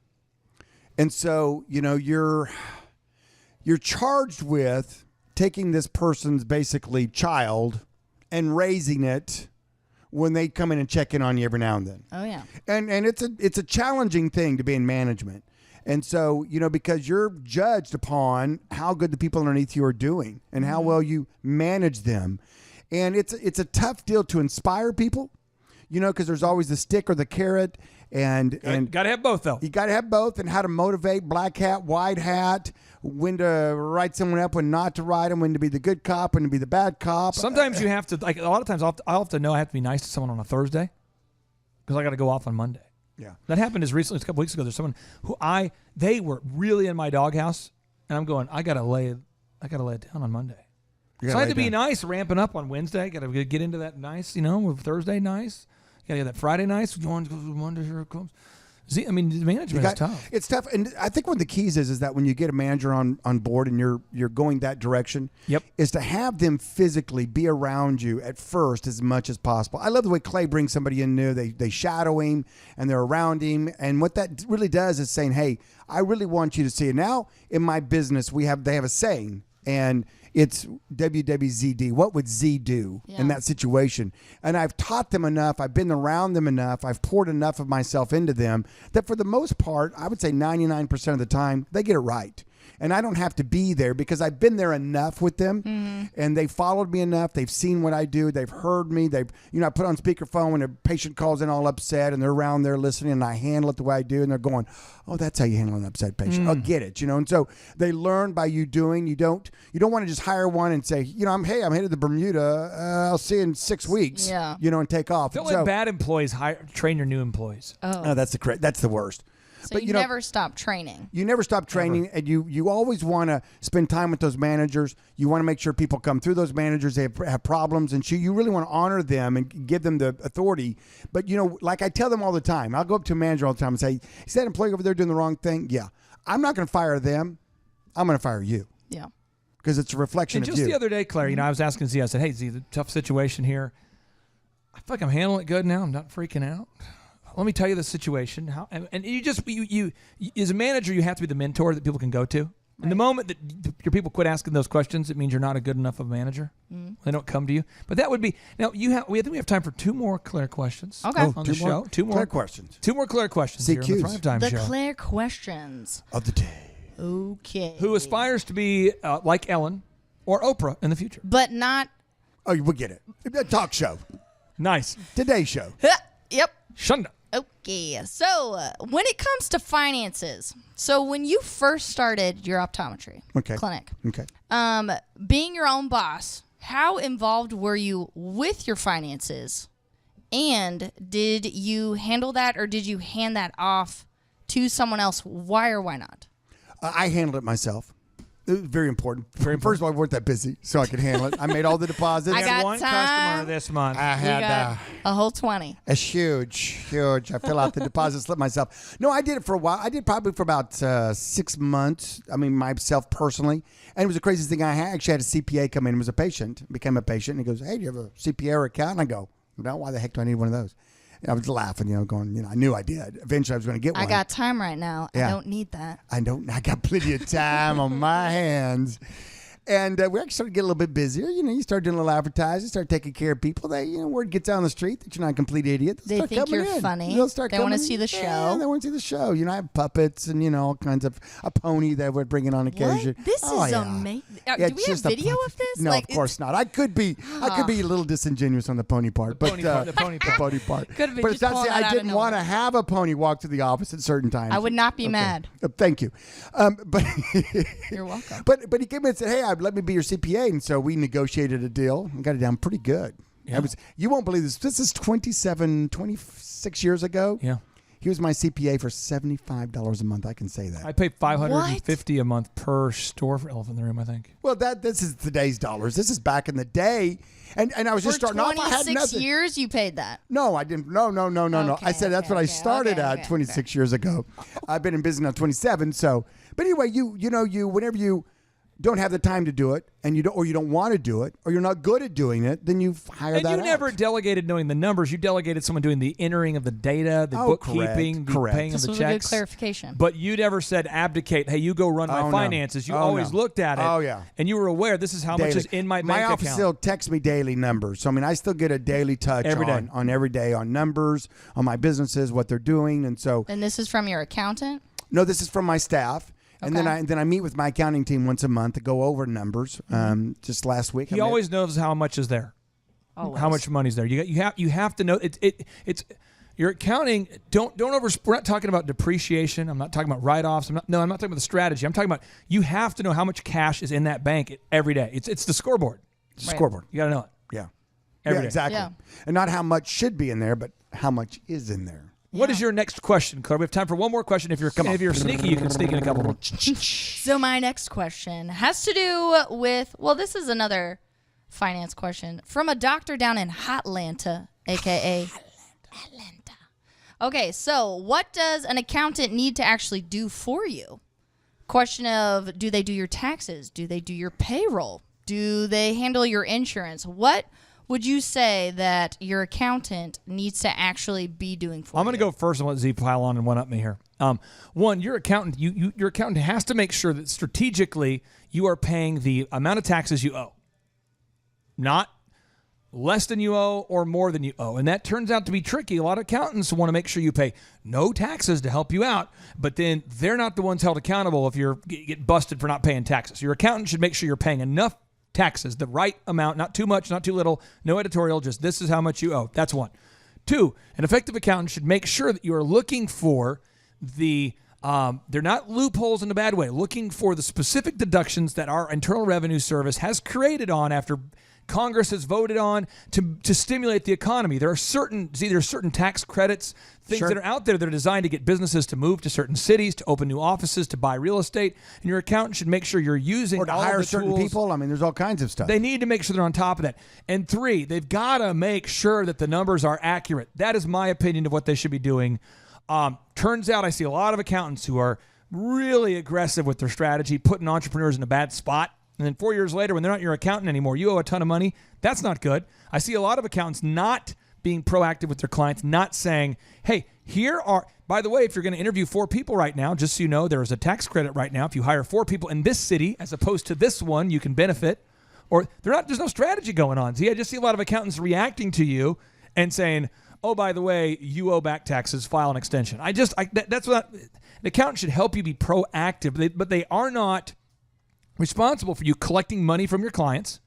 [SPEAKER 7] and so you're charged with taking this person's basically child and raising it when they come in and check in on you every now and then.
[SPEAKER 8] Oh yeah.
[SPEAKER 7] And it's a challenging thing to be in management. And so, because you're judged upon how good the people underneath you are doing and how well you manage them. And it's a tough deal to inspire people, because there's always the stick or the carrot. And
[SPEAKER 5] got to have both, though.
[SPEAKER 7] You got to have both, and how to motivate, black hat, white hat, when to write someone up, when not to write them, when to be the good cop, when to be the bad cop.
[SPEAKER 5] Sometimes you have to, like a lot of times I'll have to know I have to be nice to someone on a Thursday because I got to go off on Monday.
[SPEAKER 7] Yeah.
[SPEAKER 5] That happened as recently as a couple weeks ago. There's someone who they were really in my doghouse, and I'm going, I got to lay it down on Monday. So I had to be nice, ramping up on Wednesday. Got to get into that nice, with Thursday nice. Got to get that Friday nice. Monday, here it comes. See, I mean, the management is tough.
[SPEAKER 7] It's tough, and I think one of the keys is that when you get a manager on board and you're going that direction, is to have them physically be around you at first as much as possible. I love the way Clay brings somebody in new. They shadow him and they're around him, and what that really does is saying, "Hey, I really want you to see it." Now in my business, they have a saying, and it's WWZD. What would Z do in that situation? And I've taught them enough. I've been around them enough. I've poured enough of myself into them that for the most part, I would say 99% of the time, they get it right. And I don't have to be there because I've been there enough with them, and they followed me enough. They've seen what I do. They've heard me. I put on speakerphone when a patient calls in all upset, and they're around there listening, and I handle it the way I do, and they're going, "Oh, that's how you handle an upset patient. I'll get it." And so they learn by you doing. You don't want to just hire one and say, I'm headed to Bermuda. I'll see you in 6 weeks.
[SPEAKER 8] Yeah.
[SPEAKER 7] And take off.
[SPEAKER 5] Don't let bad employees train your new employees.
[SPEAKER 7] Oh, that's the worst.
[SPEAKER 8] So you never stop training.
[SPEAKER 7] You never stop training, and you always want to spend time with those managers. You want to make sure people come through those managers. They have problems, and you really want to honor them and give them the authority. But, like I tell them all the time, I'll go up to a manager all the time and say, is that employee over there doing the wrong thing? Yeah. I'm not going to fire them. I'm going to fire you.
[SPEAKER 8] Yeah.
[SPEAKER 7] Because it's a reflection
[SPEAKER 5] and
[SPEAKER 7] of
[SPEAKER 5] just
[SPEAKER 7] you.
[SPEAKER 5] the other day, Claire, I was asking Z, I said, hey, Z, the tough situation here. I feel like I'm handling it good now. I'm not freaking out. Let me tell you the situation. And you as a manager, you have to be the mentor that people can go to. Right. And the moment that your people quit asking those questions, it means you're not a good enough of a manager. They don't come to you. But that would be now. I think we have time for 2 more Claire questions.
[SPEAKER 8] Okay,
[SPEAKER 5] on the show. 2 more
[SPEAKER 7] Claire questions.
[SPEAKER 5] 2 more Claire questions here on the Thrivetime
[SPEAKER 8] the
[SPEAKER 5] show.
[SPEAKER 8] The Claire questions
[SPEAKER 7] of the day.
[SPEAKER 8] Okay.
[SPEAKER 5] Who aspires to be like Ellen or Oprah in the future?
[SPEAKER 8] But not.
[SPEAKER 7] Oh, we get it. A talk show.
[SPEAKER 5] Nice.
[SPEAKER 7] Today show.
[SPEAKER 8] Yep.
[SPEAKER 5] Shunda.
[SPEAKER 8] Okay. So when it comes to finances, so when you first started your optometry clinic, being your own boss, how involved were you with your finances? And did you handle that, or did you hand that off to someone else? Why or why not?
[SPEAKER 7] I handled it myself. It was very important. First of all, I weren't that busy, so I could handle it. I made all the deposits.
[SPEAKER 8] I got
[SPEAKER 5] one
[SPEAKER 8] time.
[SPEAKER 5] customer this month.
[SPEAKER 7] I had
[SPEAKER 8] a whole 20.
[SPEAKER 7] A huge. I fill out the deposit slip myself. No, I did it for a while. I did probably for about 6 months. I mean, myself personally. And it was the craziest thing. I actually had a CPA come in and was a patient, became a patient. And he goes, hey, do you have a CPA or account? And I go, no, why the heck do I need one of those? And I was laughing, going, I knew I did. Eventually I was going to get one.
[SPEAKER 8] I got time right now.
[SPEAKER 7] Yeah.
[SPEAKER 8] I don't need that.
[SPEAKER 7] I got plenty of time on my hands. And we actually started to get a little bit busier. You start doing a little advertising, start taking care of people. Word gets out on the street that you're not a complete idiot.
[SPEAKER 8] They think you're funny. They want to see the show.
[SPEAKER 7] Yeah, they want to see the show. I have puppets and, all kinds of a pony that would bring in on occasion.
[SPEAKER 8] What? This is amazing. Do we have video of this?
[SPEAKER 7] No, of course not. I could be a little disingenuous on the pony part.
[SPEAKER 5] The pony part.
[SPEAKER 8] Could be.
[SPEAKER 7] But it's not saying I didn't want to have a pony walk to the office at certain times.
[SPEAKER 8] I would not be mad.
[SPEAKER 7] Thank you. But
[SPEAKER 8] you're welcome.
[SPEAKER 7] But he came in and said, hey, let me be your CPA. And so we negotiated a deal and got it down pretty good. Yeah. You won't believe this. This is 26 years ago.
[SPEAKER 5] Yeah.
[SPEAKER 7] He was my CPA for $75 a month. I can say that.
[SPEAKER 5] I pay $550 a month per store for Elephant in the Room, I think.
[SPEAKER 7] Well, this is today's dollars. This is back in the day. And I was just starting off. I had nothing.
[SPEAKER 8] 26 years you paid that?
[SPEAKER 7] No, I didn't. No.
[SPEAKER 8] Okay,
[SPEAKER 7] I said that's what I started at 26 years ago. I've been in business now 27. So, but anyway, whenever you don't have the time to do it, and you don't want to do it, or you're not good at doing it, then you hire that out.
[SPEAKER 5] And you never delegated knowing the numbers. You delegated someone doing the entering of the data, the bookkeeping, the paying of the checks.
[SPEAKER 8] This was a good clarification.
[SPEAKER 5] But you never said abdicate, hey, you go run my finances. You always looked at it.
[SPEAKER 7] Oh, yeah.
[SPEAKER 5] And you were aware this is how much is in my bank account.
[SPEAKER 7] My office still texts me daily numbers. So, I still get a daily touch every day on numbers, on my businesses, what they're doing. And this
[SPEAKER 8] is from your accountant?
[SPEAKER 7] No, this is from my staff. And then I meet with my accounting team once a month to go over numbers. Just last week,
[SPEAKER 5] he always knows how much is there, how much money's there. You have to know it's your accounting. Don't over. We're not talking about depreciation. I'm not talking about write-offs. I'm not talking about the strategy. I'm talking about you have to know how much cash is in that bank every day. It's the scoreboard.
[SPEAKER 7] Scoreboard.
[SPEAKER 5] You got to know it.
[SPEAKER 7] Yeah.
[SPEAKER 5] Every day.
[SPEAKER 7] Exactly. Yeah. And not how much should be in there, but how much is in there.
[SPEAKER 5] What is your next question, Claire? We have time for one more question. If you're sneaky, you can sneak in a couple more.
[SPEAKER 8] So my next question has to do with, this is another finance question from a doctor down in Hotlanta, a.k.a. Atlanta. Okay, so what does an accountant need to actually do for you? Question of, do they do your taxes? Do they do your payroll? Do they handle your insurance? What would you say that your accountant needs to actually be doing for you?
[SPEAKER 5] I'm going to go first and let Z pile on and one up me here. One, your accountant, your accountant has to make sure that strategically you are paying the amount of taxes you owe, not less than you owe or more than you owe. And that turns out to be tricky. A lot of accountants want to make sure you pay no taxes to help you out, but then they're not the ones held accountable if you get busted for not paying taxes. Your accountant should make sure you're paying enough taxes, the right amount, not too much, not too little, no editorial, just this is how much you owe. That's one. Two, an effective accountant should make sure that you are looking for they're not loopholes in a bad way, looking for the specific deductions that our Internal Revenue Service has created on after Congress has voted on to stimulate the economy. There are certain tax credits, things
[SPEAKER 7] Sure.
[SPEAKER 5] that are out there that are designed to get businesses to move to certain cities, to open new offices, to buy real estate. And your accountant should make sure you're using
[SPEAKER 7] Or to
[SPEAKER 5] all of
[SPEAKER 7] hire
[SPEAKER 5] the
[SPEAKER 7] certain
[SPEAKER 5] tools.
[SPEAKER 7] people. I mean, there's all kinds of stuff.
[SPEAKER 5] They need to make sure they're on top of that. And 3, they've got to make sure that the numbers are accurate. That is my opinion of what they should be doing. Turns out I see a lot of accountants who are really aggressive with their strategy, putting entrepreneurs in a bad spot. And then 4 years later, when they're not your accountant anymore, you owe a ton of money. That's not good. I see a lot of accountants not being proactive with their clients, not saying, hey, by the way, if you're going to interview 4 people right now, just so you know, there is a tax credit right now. If you hire 4 people in this city as opposed to this one, you can benefit. Or there's no strategy going on. See, I just see a lot of accountants reacting to you and saying, oh, by the way, you owe back taxes, file an extension. That's what an accountant should help you be proactive, but they are not responsible for you collecting money from your clients,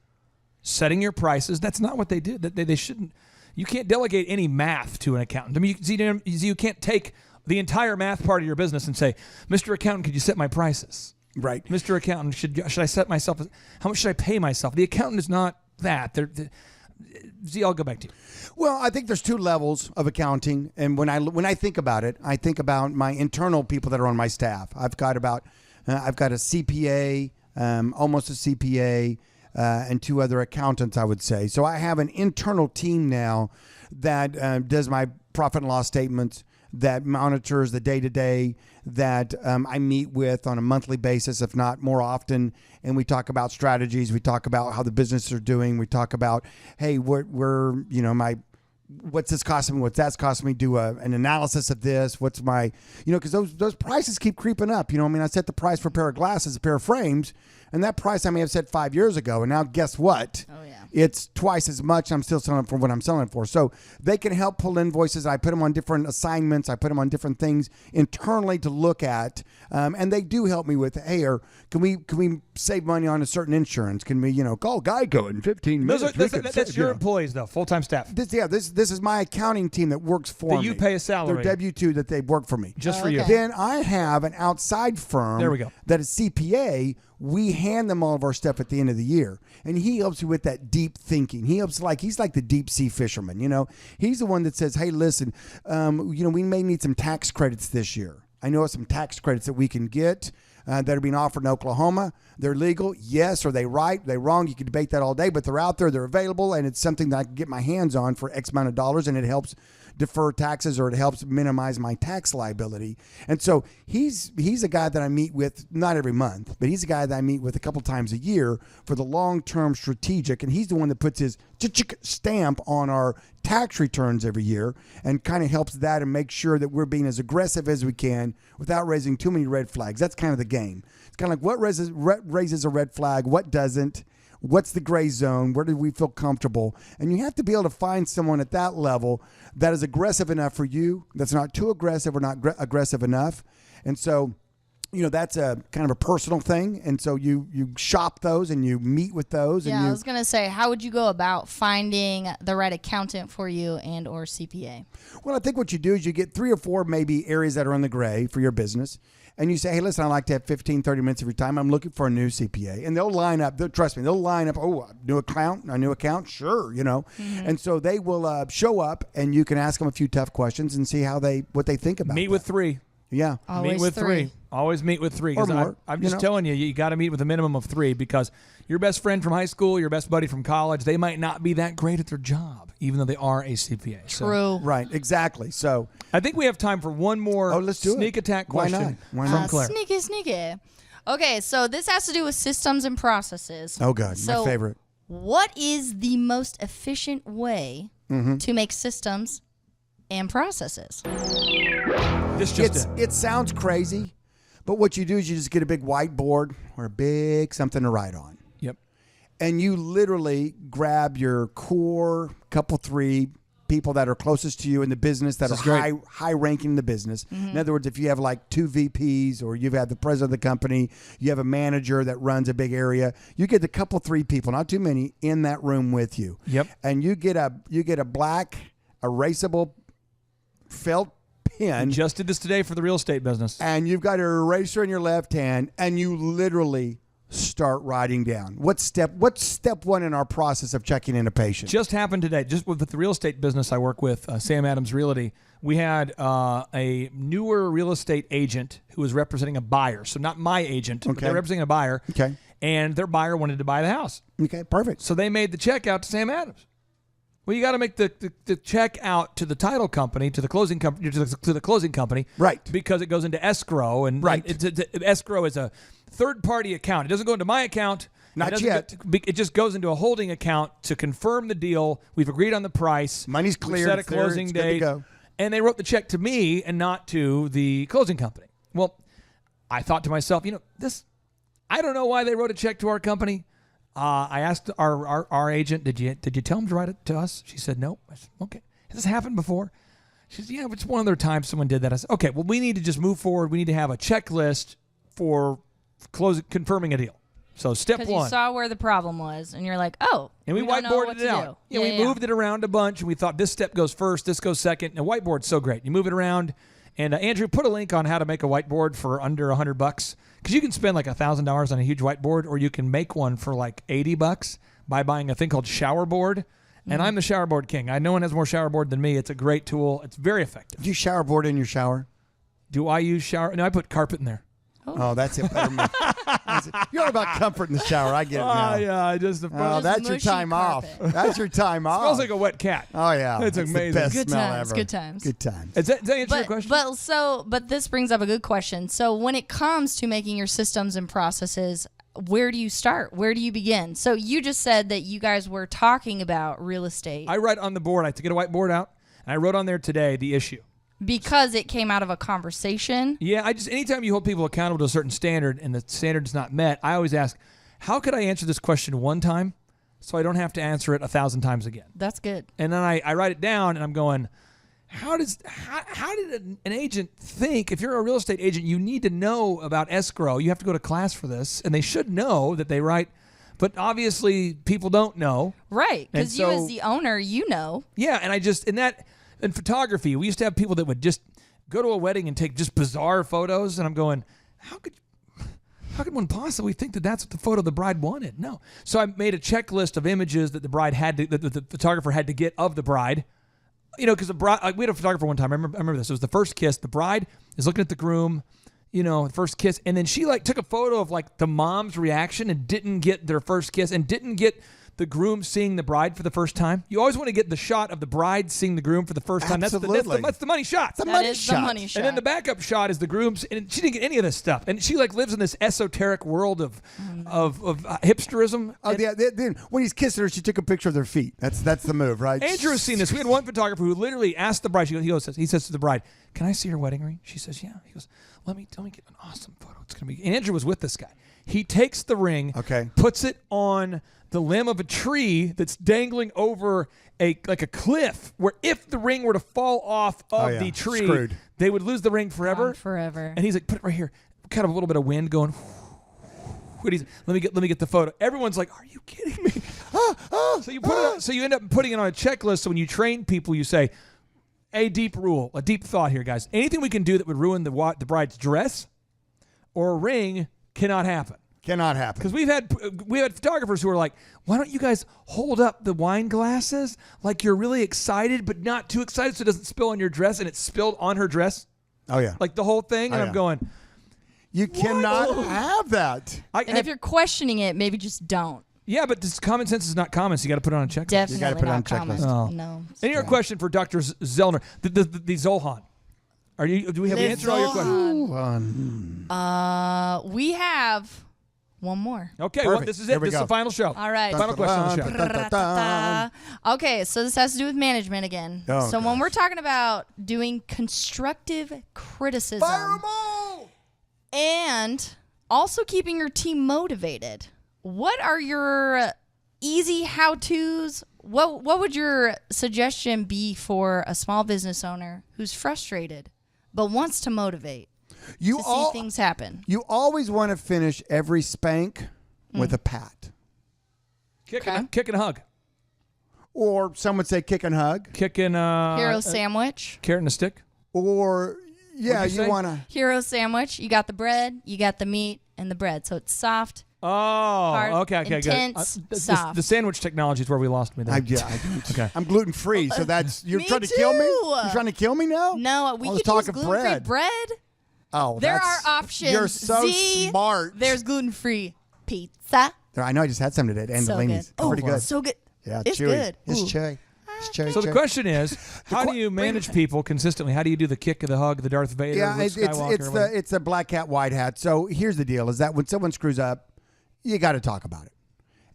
[SPEAKER 5] setting your prices. That's not what they did. They shouldn't. You can't delegate any math to an accountant. I mean, you can't take the entire math part of your business and say, Mr. Accountant, could you set my prices?
[SPEAKER 7] Right.
[SPEAKER 5] Mr. Accountant, should I set myself? How much should I pay myself? The accountant is not that. I'll go back to you.
[SPEAKER 7] Well, I think there's 2 levels of accounting, and when I think about it, I think about my internal people that are on my staff. I've got a CPA, almost a CPA, and 2 other accountants, I would say. So I have an internal team now that does my profit and loss statements, that monitors the day-to-day, that I meet with on a monthly basis, if not more often. And we talk about strategies. We talk about how the businesses are doing. We talk about, hey, what's this costing me? What's that's costing me? Do an analysis of this. What's my, because those prices keep creeping up. I set the price for a pair of glasses, a pair of frames, and that price I may have set 5 years ago. And now guess what?
[SPEAKER 8] Oh, yeah.
[SPEAKER 7] It's twice as much. I'm still selling for what I'm selling for. So they can help pull invoices. I put them on different assignments. I put them on different things internally to look at. And they do help me with, hey, or can we save money on a certain insurance? Can we, call Geico in 15 minutes?
[SPEAKER 5] That's your employees, though, full-time staff.
[SPEAKER 7] This is my accounting team that works for me.
[SPEAKER 5] That you pay a salary.
[SPEAKER 7] They're W-2 that they work for me.
[SPEAKER 5] Just for you.
[SPEAKER 7] Then I have an outside firm.
[SPEAKER 5] There we go.
[SPEAKER 7] That is CPA. We hand them all of our stuff at the end of the year. And he helps you with that deep thinking. He's like the deep sea fisherman, He's the one that says, hey, listen, we may need some tax credits this year. I know some tax credits that we can get that are being offered in Oklahoma. They're legal. Yes. Are they right? Are they wrong? You can debate that all day, but they're out there. They're available, and it's something that I can get my hands on for X amount of dollars, and it helps defer taxes, or it helps minimize my tax liability. And so he's a guy that I meet with, not every month, but he's a guy that I meet with a couple times a year for the long-term strategic, and he's the one that puts his stamp on our tax returns every year and kind of helps that and make sure that we're being as aggressive as we can without raising too many red flags. That's kind of the game. It's kind of like what raises a red flag, what doesn't, what's the gray zone, where do we feel comfortable? And you have to be able to find someone at that level that is aggressive enough for you, that's not too aggressive or not aggressive enough. And so, that's a kind of a personal thing. And so you shop those and you meet with those.
[SPEAKER 8] Yeah,
[SPEAKER 7] and
[SPEAKER 8] I was going to say, how would you go about finding the right accountant for you and or CPA?
[SPEAKER 7] Well, I think what you do is you get 3 or 4 maybe areas that are in the gray for your business. And you say, hey, listen, I'd like to have 15, 30 minutes of your time. I'm looking for a new CPA. And they'll line up. Trust me, they'll line up. Oh, a new account? Sure,
[SPEAKER 8] Mm-hmm.
[SPEAKER 7] And so they will show up, and you can ask them a few tough questions and see what they think about
[SPEAKER 5] Meet
[SPEAKER 7] that.
[SPEAKER 5] with 3.
[SPEAKER 7] Yeah.
[SPEAKER 8] Always
[SPEAKER 5] meet with 3. Always meet with 3.
[SPEAKER 7] Or more,
[SPEAKER 5] I'm just telling you got to meet with a minimum of 3, because your best friend from high school, your best buddy from college, they might not be that great at their job, even though they are a CPA.
[SPEAKER 8] True.
[SPEAKER 7] Right, exactly. So
[SPEAKER 5] I think we have time for one more
[SPEAKER 7] let's do
[SPEAKER 5] sneak
[SPEAKER 7] it.
[SPEAKER 5] attack
[SPEAKER 7] Why
[SPEAKER 5] question
[SPEAKER 7] not?
[SPEAKER 5] from Claire.
[SPEAKER 8] Sneaky. Okay, so this has to do with systems and processes.
[SPEAKER 7] Oh, God,
[SPEAKER 8] So
[SPEAKER 7] my favorite.
[SPEAKER 8] What is the most efficient way to make systems and processes?
[SPEAKER 5] This just
[SPEAKER 7] It sounds crazy, but what you do is you just get a big whiteboard or a big something to write on.
[SPEAKER 5] Yep.
[SPEAKER 7] And you literally grab your core couple 3 people that are closest to you in the business, that are high ranking in the business. In other words, if you have like 2 VPs, or you've had the president of the company, you have a manager that runs a big area, you get the couple 3 people, not too many, in that room with you.
[SPEAKER 5] Yep.
[SPEAKER 7] And you get a black erasable felt pen.
[SPEAKER 5] just did this today for the real estate business.
[SPEAKER 7] And you've got an eraser in your left hand, and you literally start writing down? What's step one in our process of checking in a patient?
[SPEAKER 5] Just happened today, just with the real estate business I work with, Sam Adams Realty. We had a newer real estate agent who was representing a buyer. So not my agent, but they're representing a buyer.
[SPEAKER 7] Okay.
[SPEAKER 5] And their buyer wanted to buy the house.
[SPEAKER 7] Okay, perfect.
[SPEAKER 5] So they made the check out to Sam Adams. Well, you got to make the check out to the title company, to the closing company, to the closing company,
[SPEAKER 7] right?
[SPEAKER 5] Because it goes into escrow, and
[SPEAKER 7] right.
[SPEAKER 5] Escrow is a third-party account. It doesn't go into my account.
[SPEAKER 7] Not yet.
[SPEAKER 5] It just goes into a holding account to confirm the deal. We've agreed on the price.
[SPEAKER 7] Money's cleared.
[SPEAKER 5] We set a closing date, and they wrote the check to me and not to the closing company. Well, I thought to myself, this. I don't know why they wrote a check to our company. I asked our agent, did you tell him to write it to us? She said, no. I said, okay. Has this happened before? She said, yeah, it's one of their times someone did that. I said, okay, well, we need to just move forward. We need to have a checklist for confirming a deal. So step one.
[SPEAKER 8] Because you saw where the problem was, and you're like, oh,
[SPEAKER 5] and we whiteboarded it out. Yeah, we moved it around a bunch, and we thought this step goes first, this goes second. And a whiteboard's so great. You move it around. And Andrew, put a link on how to make a whiteboard for under $100, because you can spend like $1,000 on a huge whiteboard, or you can make one for like $80 by buying a thing called shower board. And I'm the shower board king. No one has more shower board than me. It's a great tool. It's very effective.
[SPEAKER 7] Do you shower board in your shower?
[SPEAKER 5] Do I use shower? No, I put carpet in there.
[SPEAKER 7] Oh, that's it. You're all about comfort in the shower. I get it now.
[SPEAKER 5] Yeah,
[SPEAKER 7] that's your time off. That's your time off.
[SPEAKER 5] Smells like a wet cat.
[SPEAKER 7] Oh yeah,
[SPEAKER 5] it's amazing.
[SPEAKER 7] The best
[SPEAKER 8] good
[SPEAKER 7] smell
[SPEAKER 8] times.
[SPEAKER 7] ever.
[SPEAKER 8] Good times.
[SPEAKER 7] Good times.
[SPEAKER 5] Does that answer your question?
[SPEAKER 8] But this brings up a good question. So when it comes to making your systems and processes, where do you start? Where do you begin? So you just said that you guys were talking about real estate.
[SPEAKER 5] I write on the board. I have to get a whiteboard out, and I wrote on there today the issue.
[SPEAKER 8] Because it came out of a conversation?
[SPEAKER 5] Yeah, anytime you hold people accountable to a certain standard and the standard is not met, I always ask, how could I answer this question one time so I don't have to answer it 1,000 times again?
[SPEAKER 8] That's good.
[SPEAKER 5] And then I write it down, and I'm going, how did an agent think? If you're a real estate agent, you need to know about escrow. You have to go to class for this, and they should know that they write. But obviously, people don't know.
[SPEAKER 8] Right, because you as the owner, you know.
[SPEAKER 5] Yeah, and in photography, we used to have people that would just go to a wedding and take just bizarre photos, and I'm going, how could one possibly think that that's what the photo the bride wanted? No. So I made a checklist of images that the photographer had to get of the bride. Because we had a photographer one time. I remember this. It was the first kiss. The bride is looking at the groom, the first kiss, and then she took a photo of the mom's reaction and didn't get their first kiss and didn't get the groom seeing the bride for the first time. You always want to get the shot of the bride seeing the groom for the first time.
[SPEAKER 7] Absolutely.
[SPEAKER 5] That's the money shot.
[SPEAKER 8] That is the money shot.
[SPEAKER 5] And then the backup shot is the groom's, and she didn't get any of this stuff. And she lives in this esoteric world of hipsterism.
[SPEAKER 7] Oh, yeah. Then when he's kissing her, she took a picture of their feet. That's the move, right?
[SPEAKER 5] Andrew has seen this. We had one photographer who literally asked the bride. He says to the bride, "Can I see your wedding ring?" She says, "Yeah." He goes, "Let me get an awesome photo. It's gonna be." And Andrew was with this guy. He takes the ring, puts it on the limb of a tree that's dangling over a cliff, where if the ring were to fall off of the tree,
[SPEAKER 7] screwed.
[SPEAKER 5] They would lose the ring forever.
[SPEAKER 8] Forever.
[SPEAKER 5] And he's like, put it right here. Kind of a little bit of wind going. Let me get the photo. Everyone's like, are you kidding me? So you put it. So you end up putting it on a checklist. So when you train people, you say, a deep rule, a deep thought here, guys. Anything we can do that would ruin the bride's dress or a ring cannot happen.
[SPEAKER 7] Cannot happen.
[SPEAKER 5] Because we had photographers who were like, why don't you guys hold up the wine glasses like you're really excited, but not too excited so it doesn't spill on your dress, and it spilled on her dress.
[SPEAKER 7] Oh, yeah.
[SPEAKER 5] Like the whole thing. And I'm going,
[SPEAKER 7] you cannot have that.
[SPEAKER 8] And if you're questioning it, maybe just don't.
[SPEAKER 5] Yeah, but this common sense is not common, so you got to put it on a checklist.
[SPEAKER 8] Definitely
[SPEAKER 7] you got to put it on a
[SPEAKER 8] checklist.
[SPEAKER 7] checklist.
[SPEAKER 5] Oh.
[SPEAKER 8] No.
[SPEAKER 5] Any other question for Dr. Zellner? The Zohan. Do we have answered all your questions?
[SPEAKER 8] We have one more.
[SPEAKER 5] Okay, well, this is it. This is the final show.
[SPEAKER 8] All right.
[SPEAKER 5] Final question on the
[SPEAKER 8] show. Okay, so this has to do with management again.
[SPEAKER 7] Oh,
[SPEAKER 8] so when we're talking about doing constructive criticism,
[SPEAKER 7] fire 'em all!
[SPEAKER 8] And also keeping your team motivated, what are your easy how-tos? What would your suggestion be for a small business owner who's frustrated but wants to motivate? To see things happen.
[SPEAKER 7] You always want to finish every spank with a pat.
[SPEAKER 5] Kick and a hug.
[SPEAKER 7] Or some would say kick and hug.
[SPEAKER 8] Hero sandwich.
[SPEAKER 5] Carrot and a stick.
[SPEAKER 7] Or, yeah, you want to.
[SPEAKER 8] Hero sandwich. You got the bread, you got the meat, and the bread. So it's soft.
[SPEAKER 5] Oh,
[SPEAKER 8] hard,
[SPEAKER 5] okay,
[SPEAKER 8] intense,
[SPEAKER 5] good.
[SPEAKER 8] soft.
[SPEAKER 5] The sandwich technology is where we lost me there.
[SPEAKER 7] I don't.
[SPEAKER 5] Okay.
[SPEAKER 7] I'm gluten free, so that's you're
[SPEAKER 8] Me
[SPEAKER 7] trying to kill me.
[SPEAKER 8] too.
[SPEAKER 7] You're trying to kill me now?
[SPEAKER 8] No,
[SPEAKER 7] I
[SPEAKER 8] we
[SPEAKER 7] was
[SPEAKER 8] could use
[SPEAKER 7] talking
[SPEAKER 8] gluten-free bread.
[SPEAKER 7] Oh,
[SPEAKER 8] There are
[SPEAKER 7] that's-
[SPEAKER 8] options.
[SPEAKER 7] You're so
[SPEAKER 8] Z,
[SPEAKER 7] smart.
[SPEAKER 8] There's gluten-free pizza.
[SPEAKER 7] I know. I just had some today at
[SPEAKER 8] So
[SPEAKER 7] Andolini's.
[SPEAKER 8] good. Oh,
[SPEAKER 7] Pretty good.
[SPEAKER 8] so good.
[SPEAKER 7] Yeah,
[SPEAKER 8] It's
[SPEAKER 7] chewy.
[SPEAKER 8] good.
[SPEAKER 7] It's
[SPEAKER 8] Ooh.
[SPEAKER 7] chewy. It's chewy.
[SPEAKER 5] So the
[SPEAKER 7] chewy.
[SPEAKER 5] question is, how do you manage people consistently? How do you do the kick of the hug, the Darth Vader,
[SPEAKER 7] Yeah,
[SPEAKER 5] Luke
[SPEAKER 7] it's
[SPEAKER 5] Skywalker?
[SPEAKER 7] it's the black hat, white hat. So here's the deal: is that when someone screws up, you got to talk about it,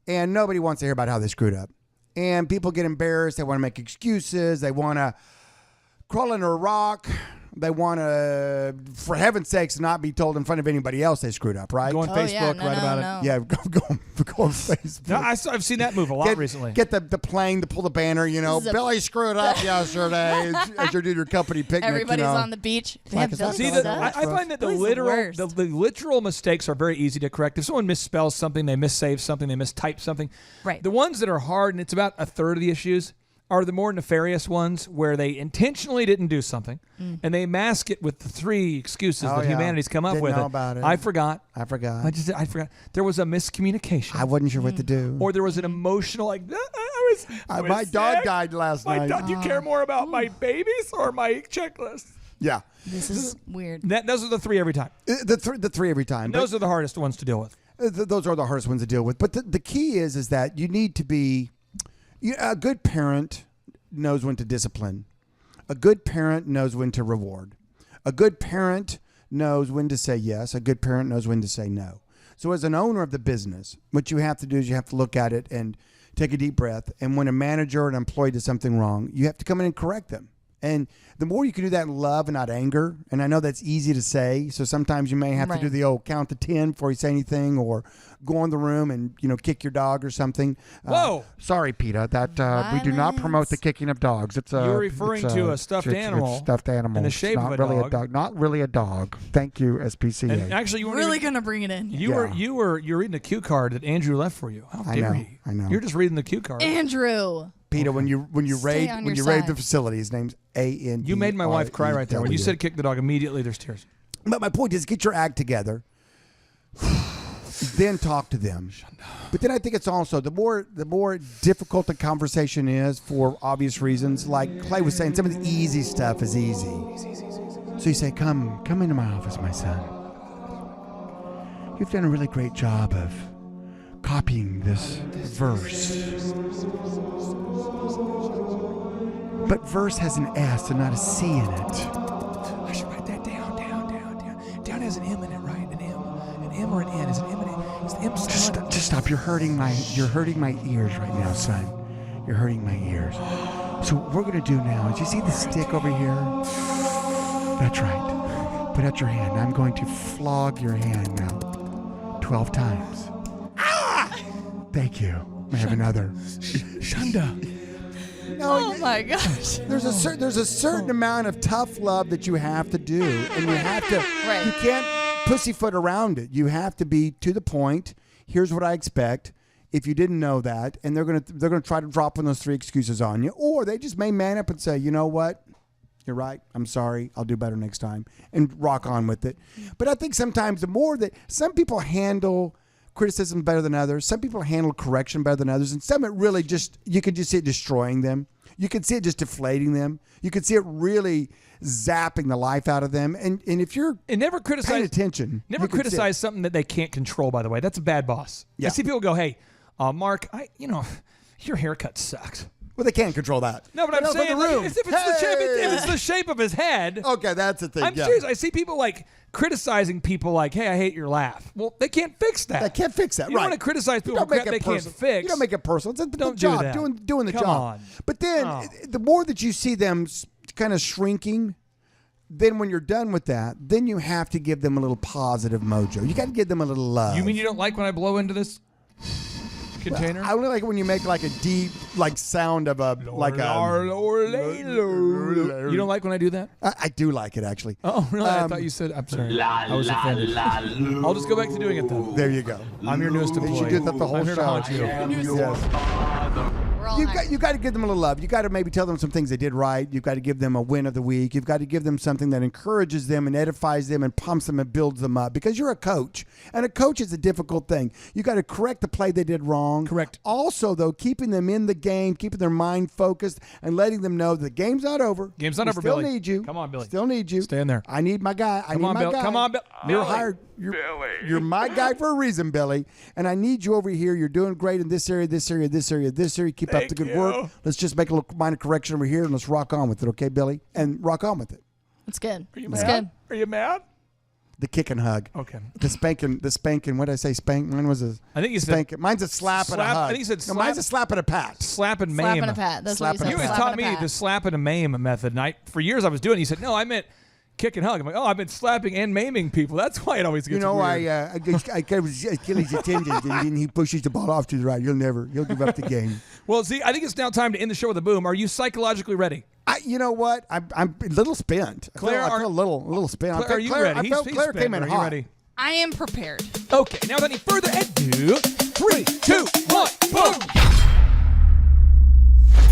[SPEAKER 7] and nobody wants to hear about how they screwed up. And people get embarrassed. They want to make excuses. They want to crawl under a rock. They want to, for heaven's sakes, not be told in front of anybody else they screwed up. Right?
[SPEAKER 5] Go on
[SPEAKER 8] Oh, yeah,
[SPEAKER 5] Facebook,
[SPEAKER 8] no,
[SPEAKER 5] write
[SPEAKER 8] no,
[SPEAKER 5] about
[SPEAKER 8] no.
[SPEAKER 5] it.
[SPEAKER 7] Yeah, go on Facebook.
[SPEAKER 5] No, I've seen that move a lot recently.
[SPEAKER 7] Get the plane to pull the banner. You know,
[SPEAKER 8] This is a-
[SPEAKER 7] Billy screwed up yesterday as you're doing your company picnic.
[SPEAKER 8] Everybody's
[SPEAKER 7] you know.
[SPEAKER 8] on the beach.
[SPEAKER 7] like
[SPEAKER 8] Yeah,
[SPEAKER 7] it's
[SPEAKER 8] Billy
[SPEAKER 7] not
[SPEAKER 5] See,
[SPEAKER 7] so
[SPEAKER 8] does
[SPEAKER 5] I
[SPEAKER 8] that.
[SPEAKER 5] find that the
[SPEAKER 8] Billy's the
[SPEAKER 5] literal
[SPEAKER 8] worst.
[SPEAKER 5] the literal mistakes are very easy to correct. If someone misspells something, they missave something, they mistype something.
[SPEAKER 8] Right.
[SPEAKER 5] The ones that are hard, and it's about a third of the issues, are the more nefarious ones where they intentionally didn't do something, and they mask it with the three excuses
[SPEAKER 7] Oh,
[SPEAKER 5] that
[SPEAKER 7] yeah.
[SPEAKER 5] humanity's come up
[SPEAKER 7] Didn't
[SPEAKER 5] with.
[SPEAKER 7] know about it.
[SPEAKER 5] I forgot.
[SPEAKER 7] I forgot.
[SPEAKER 5] I forgot. There was a miscommunication.
[SPEAKER 7] I wasn't sure what to do.
[SPEAKER 5] Or there was an emotional, like, I was
[SPEAKER 7] My dog
[SPEAKER 5] sick.
[SPEAKER 7] died last
[SPEAKER 5] My
[SPEAKER 7] night.
[SPEAKER 5] dog, do you care more about my babies or my checklist?
[SPEAKER 7] Yeah,
[SPEAKER 8] This is weird.
[SPEAKER 5] Those are the three every time.
[SPEAKER 7] the three every time.
[SPEAKER 5] And those are the hardest ones to deal with.
[SPEAKER 7] Those are the hardest ones to deal with. But the key is that you need to be a good parent. Knows when to discipline. A good parent knows when to reward. A good parent knows when to say yes. A good parent knows when to say no. So as an owner of the business, what you have to do is you have to look at it and take a deep breath. And when a manager or an employee does something wrong, you have to come in and correct them. And the more you can do that in love and not anger, and I know that's easy to say, so sometimes you may have
[SPEAKER 8] Right.
[SPEAKER 7] to do the old count to 10 before you say anything, or go in the room and kick your dog or something.
[SPEAKER 5] Whoa.
[SPEAKER 7] Sorry, Peter. That we do not promote the kicking of dogs. It's
[SPEAKER 5] You're referring to a stuffed animal
[SPEAKER 7] It's stuffed animal.
[SPEAKER 5] in the
[SPEAKER 7] It's
[SPEAKER 5] shape
[SPEAKER 7] not
[SPEAKER 5] of a
[SPEAKER 7] really
[SPEAKER 5] dog.
[SPEAKER 7] Not really a dog. Thank you, SPCA.
[SPEAKER 5] And actually, you weren't
[SPEAKER 8] Really
[SPEAKER 5] even,
[SPEAKER 8] gonna bring it in.
[SPEAKER 5] you were reading the cue card that Andrew left for you. How
[SPEAKER 7] I
[SPEAKER 5] dare
[SPEAKER 7] know,
[SPEAKER 5] he?
[SPEAKER 7] I know.
[SPEAKER 5] You're just reading the cue card.
[SPEAKER 8] Andrew.
[SPEAKER 7] Peter, when you
[SPEAKER 8] Stay
[SPEAKER 7] raid
[SPEAKER 8] on
[SPEAKER 7] when
[SPEAKER 8] your
[SPEAKER 7] you raid
[SPEAKER 8] side.
[SPEAKER 7] the facility, his name's A-N-D-R-E-W.
[SPEAKER 5] You made my wife cry right there. When you said kick the dog, immediately there's tears.
[SPEAKER 7] But my point is, get your act together, then talk to them. But then I think it's also the more difficult the conversation is for obvious reasons. Like Clay was saying, some of the easy stuff is easy. So you say, "Come into my office, my son. You've done a really great job of copying this verse. But verse has an S and not a C in it."
[SPEAKER 5] I should write that down. Down has an M in it, right? An M or an N? Is an M and N? Is the M silent?
[SPEAKER 7] Just stop. You're hurting my ears right now, son. You're hurting my ears. So what we're gonna do now is, you see the stick over here? That's right. Put out your hand. I'm going to flog your hand now 12 times. Ah! Thank you. I have another.
[SPEAKER 5] Shunda.
[SPEAKER 8] Oh my gosh.
[SPEAKER 7] There's a certain amount of tough love that you have to do, and you have to.
[SPEAKER 8] Right.
[SPEAKER 7] You can't pussyfoot around it. You have to be to the point. Here's what I expect. If you didn't know that, and they're gonna try to drop one of those three excuses on you, or they just may man up and say, "You know what? You're right. I'm sorry. I'll do better next time," and rock on with it. But I think sometimes the more that some people handle criticism better than others, some people handle correction better than others, and some it really just, you can just see it destroying them. You can see it just deflating them. You can see it really zapping the life out of them. And if you're
[SPEAKER 5] And never
[SPEAKER 7] paying
[SPEAKER 5] criticize.
[SPEAKER 7] attention,
[SPEAKER 5] Never
[SPEAKER 7] you can see it.
[SPEAKER 5] criticize something that they can't control. By the way, that's a bad boss.
[SPEAKER 7] Yeah.
[SPEAKER 5] I see people go, "Hey, Mark, your haircut sucks."
[SPEAKER 7] Well, they can't control that.
[SPEAKER 5] No, but I'm
[SPEAKER 7] for
[SPEAKER 5] saying,
[SPEAKER 7] the room.
[SPEAKER 5] if it's the shape of his head.
[SPEAKER 7] Okay, that's the thing.
[SPEAKER 5] I'm
[SPEAKER 7] yeah.
[SPEAKER 5] serious. I see people like criticizing people like, "Hey, I hate your laugh." Well, they can't fix that.
[SPEAKER 7] They can't fix that.
[SPEAKER 5] You
[SPEAKER 7] right.
[SPEAKER 5] don't want to criticize
[SPEAKER 7] You
[SPEAKER 5] people for
[SPEAKER 7] don't make
[SPEAKER 5] crap they
[SPEAKER 7] it
[SPEAKER 5] can't
[SPEAKER 7] personal.
[SPEAKER 5] fix.
[SPEAKER 7] You don't make it personal. It's the
[SPEAKER 5] Don't do
[SPEAKER 7] job,
[SPEAKER 5] that.
[SPEAKER 7] doing the
[SPEAKER 5] Come
[SPEAKER 7] job.
[SPEAKER 5] on.
[SPEAKER 7] But then the more that you see them kind of shrinking, then when you're done with that, then you have to give them a little positive mojo. You got to give them a little love.
[SPEAKER 5] You mean you don't like when I blow into this container?
[SPEAKER 7] I only like it when you make like a deep sound of a
[SPEAKER 5] You don't like when I do that?
[SPEAKER 7] I do like it actually.
[SPEAKER 5] Oh, really? I thought you said. I'm sorry. I was offended. I'll just go back to doing it then.
[SPEAKER 7] There you go.
[SPEAKER 5] I'm your newest
[SPEAKER 7] You
[SPEAKER 5] employee.
[SPEAKER 7] should do that the whole
[SPEAKER 5] I'm here to
[SPEAKER 7] show.
[SPEAKER 5] haunt you.
[SPEAKER 7] Yes.
[SPEAKER 8] We're all hired.
[SPEAKER 7] You got to give them a little love. You got to maybe tell them some things they did right. You've got to give them a win of the week. You've got to give them something that encourages them and edifies them and pumps them and builds them up, because you're a coach, and a coach is a difficult thing. You got to correct the play they did wrong.
[SPEAKER 5] Correct.
[SPEAKER 7] Also, though, keeping them in the game, keeping their mind focused, and letting them know the game's not over.
[SPEAKER 5] Game's not
[SPEAKER 7] We
[SPEAKER 5] over,
[SPEAKER 7] still
[SPEAKER 5] Billy.
[SPEAKER 7] need you.
[SPEAKER 5] Come on, Billy.
[SPEAKER 7] Still need you.
[SPEAKER 5] Stay in there.
[SPEAKER 7] I need my guy.
[SPEAKER 5] Come on, Bill. Come on, Bill.
[SPEAKER 7] You're
[SPEAKER 5] Billy.
[SPEAKER 7] hired. You're my guy for a reason, Billy. And I need you over here. You're doing great in this area, this area, this area, this area. Keep up the good work. Let's just make a little minor correction over here, and let's rock on with it, okay, Billy? And rock on with it.
[SPEAKER 8] It's good.
[SPEAKER 5] Are you
[SPEAKER 8] It's
[SPEAKER 5] mad?
[SPEAKER 8] good.
[SPEAKER 5] Are you mad?
[SPEAKER 7] The kick and hug.
[SPEAKER 5] Okay.
[SPEAKER 7] The spanking. What did I say? Spank. Mine was a.
[SPEAKER 5] I think you said
[SPEAKER 7] spanking. Mine's a slap and a
[SPEAKER 5] slap-
[SPEAKER 7] hug.
[SPEAKER 5] I think you said
[SPEAKER 7] No, mine's
[SPEAKER 5] slap-
[SPEAKER 7] a slap and a pat.
[SPEAKER 5] Slap and maim.
[SPEAKER 8] Slap and a pat. That's what you
[SPEAKER 7] Slap
[SPEAKER 8] said.
[SPEAKER 7] and a
[SPEAKER 5] You always
[SPEAKER 8] Slap
[SPEAKER 5] taught
[SPEAKER 8] and a
[SPEAKER 5] me
[SPEAKER 8] pat.
[SPEAKER 5] the slap and a maim method, and for years I was doing it. You said, no, I meant kick and hug. I'm like, oh, I've been slapping and maiming people. That's why it always gets
[SPEAKER 7] You know,
[SPEAKER 5] weird.
[SPEAKER 7] I get Achilles' tendon, and then he pushes the ball off to the right. You'll give up the game.
[SPEAKER 5] Well, see, I think it's now time to end the show with a boom. Are you psychologically ready?
[SPEAKER 7] You know what? I'm a little spent.
[SPEAKER 5] Claire,
[SPEAKER 7] I feel a little spent.
[SPEAKER 5] Claire, are you ready?
[SPEAKER 7] I felt
[SPEAKER 5] He's
[SPEAKER 7] Claire
[SPEAKER 5] spent.
[SPEAKER 7] came in
[SPEAKER 5] Are you
[SPEAKER 7] hot.
[SPEAKER 5] ready?
[SPEAKER 8] I am prepared.
[SPEAKER 5] Okay, now without any further ado, 3, 2, 1, boom!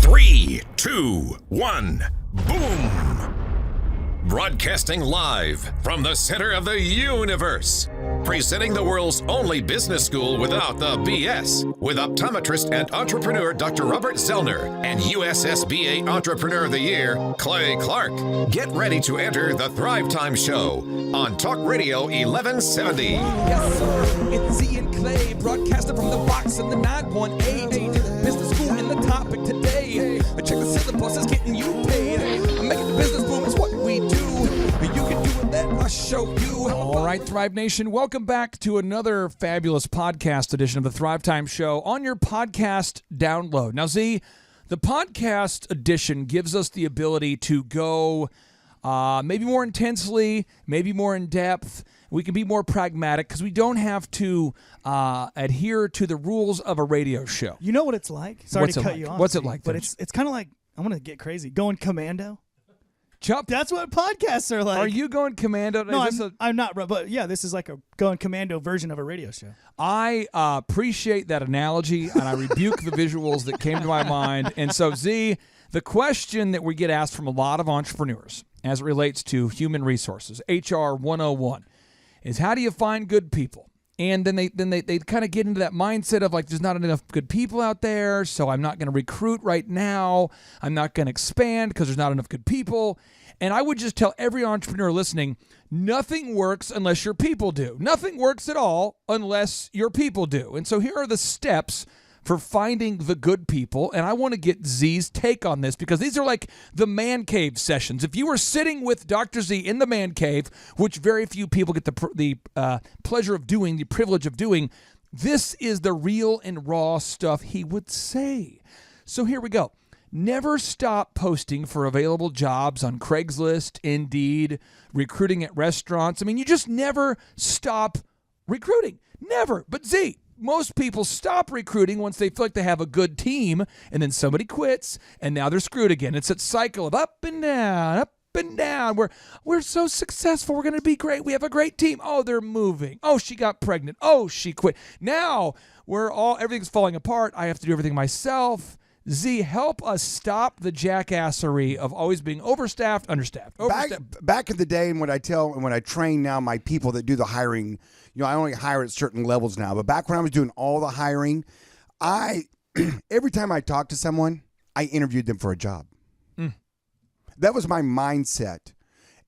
[SPEAKER 6] 3, 2, 1, boom! Broadcasting live from the center of the universe. Presenting the world's only business school without the BS. With optometrist and entrepreneur Dr. Robert Zellner and USSBA Entrepreneur of the Year, Clay Clark. Get ready to enter the Thrivetime Show on Talk Radio 1170.
[SPEAKER 5] Yes, sir. It's Z and Clay, broadcasting from the box in the 918. Business school in the topic today. Check the syllabus, it's getting you paid. Making the business boom is what we do. You can do it, let us show you. All right, Thrive Nation, welcome back to another fabulous podcast edition of the Thrivetime Show on your podcast download. Now, Z, the podcast edition gives us the ability to go maybe more intensely, maybe more in depth. We can be more pragmatic because we don't have to adhere to the rules of a radio show.
[SPEAKER 9] You know what it's like? Sorry
[SPEAKER 5] What's
[SPEAKER 9] to
[SPEAKER 5] it
[SPEAKER 9] cut
[SPEAKER 5] like?
[SPEAKER 9] you off.
[SPEAKER 5] What's it
[SPEAKER 9] Steve,
[SPEAKER 5] like,
[SPEAKER 9] But
[SPEAKER 5] Finch?
[SPEAKER 9] it's kind of like, I'm going to get crazy. Going commando.
[SPEAKER 5] Chup,
[SPEAKER 9] That's what podcasts are like.
[SPEAKER 5] are you going commando?
[SPEAKER 9] No,
[SPEAKER 5] Is this
[SPEAKER 9] I'm not. But yeah, this is like a going commando version of a radio show.
[SPEAKER 5] I appreciate that analogy, and I rebuke the visuals that came to my mind. And so, Z, the question that we get asked from a lot of entrepreneurs as it relates to human resources, HR 101, is how do you find good people? And then they kind of get into that mindset of like, there's not enough good people out there, so I'm not going to recruit right now. I'm not going to expand because there's not enough good people. And I would just tell every entrepreneur listening, nothing works unless your people do. Nothing works at all unless your people do. And so here are the steps for finding the good people, and I want to get Z's take on this because these are like the man cave sessions. If you were sitting with Dr. Z in the man cave, which very few people get the pleasure of doing, the privilege of doing, this is the real and raw stuff he would say. So here we go. Never stop posting for available jobs on Craigslist, Indeed, recruiting at restaurants. I mean, you just never stop recruiting. Never. But Z, most people stop recruiting once they feel like they have a good team, and then somebody quits, and now they're screwed again. It's that cycle of up and down, up and down. We're so successful. We're going to be great. We have a great team. Oh, they're moving. Oh, she got pregnant. Oh, she quit. Now everything's falling apart. I have to do everything myself. Z, help us stop the jackassery of always being overstaffed, understaffed.
[SPEAKER 7] Back in the day, and when I train now my people that do the hiring, I only hire at certain levels now. But back when I was doing all the hiring, every time I talked to someone, I interviewed them for a job. That was my mindset.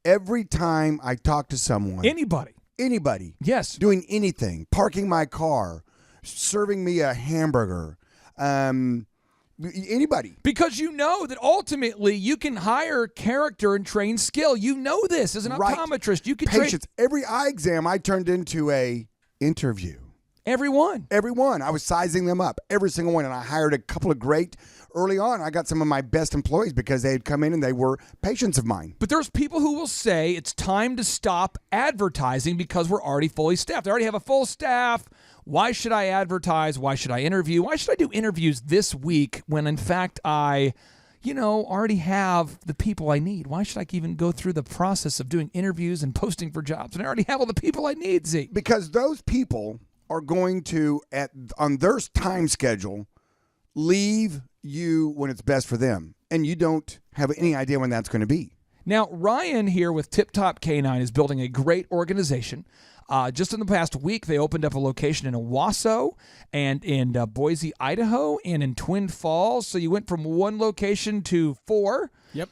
[SPEAKER 7] Every time I talked to someone, anybody,
[SPEAKER 5] yes,
[SPEAKER 7] doing anything, parking my car, serving me a hamburger, anybody.
[SPEAKER 5] Because you know that ultimately you can hire character and train skill. You know this as an optometrist. You can
[SPEAKER 7] patience. Every eye exam I turned into a interview.
[SPEAKER 5] Everyone.
[SPEAKER 7] I was sizing them up, every single one. And I hired a couple of great early on. I got some of my best employees because they had come in and they were patients of mine.
[SPEAKER 5] But there's people who will say it's time to stop advertising because we're already fully staffed. I already have a full staff. Why should I advertise? Why should I interview? Why should I do interviews this week when in fact I, already have the people I need? Why should I even go through the process of doing interviews and posting for jobs when I already have all the people I need, Z?
[SPEAKER 7] Because those people are going to, on their time schedule, leave you when it's best for them, and you don't have any idea when that's going to be.
[SPEAKER 5] Now, Ryan here with Tip Top K9 is building a great organization. Just in the past week, they opened up a location in Owasso and in Boise, Idaho, and in Twin Falls. So you went from one location to 4.
[SPEAKER 9] Yep.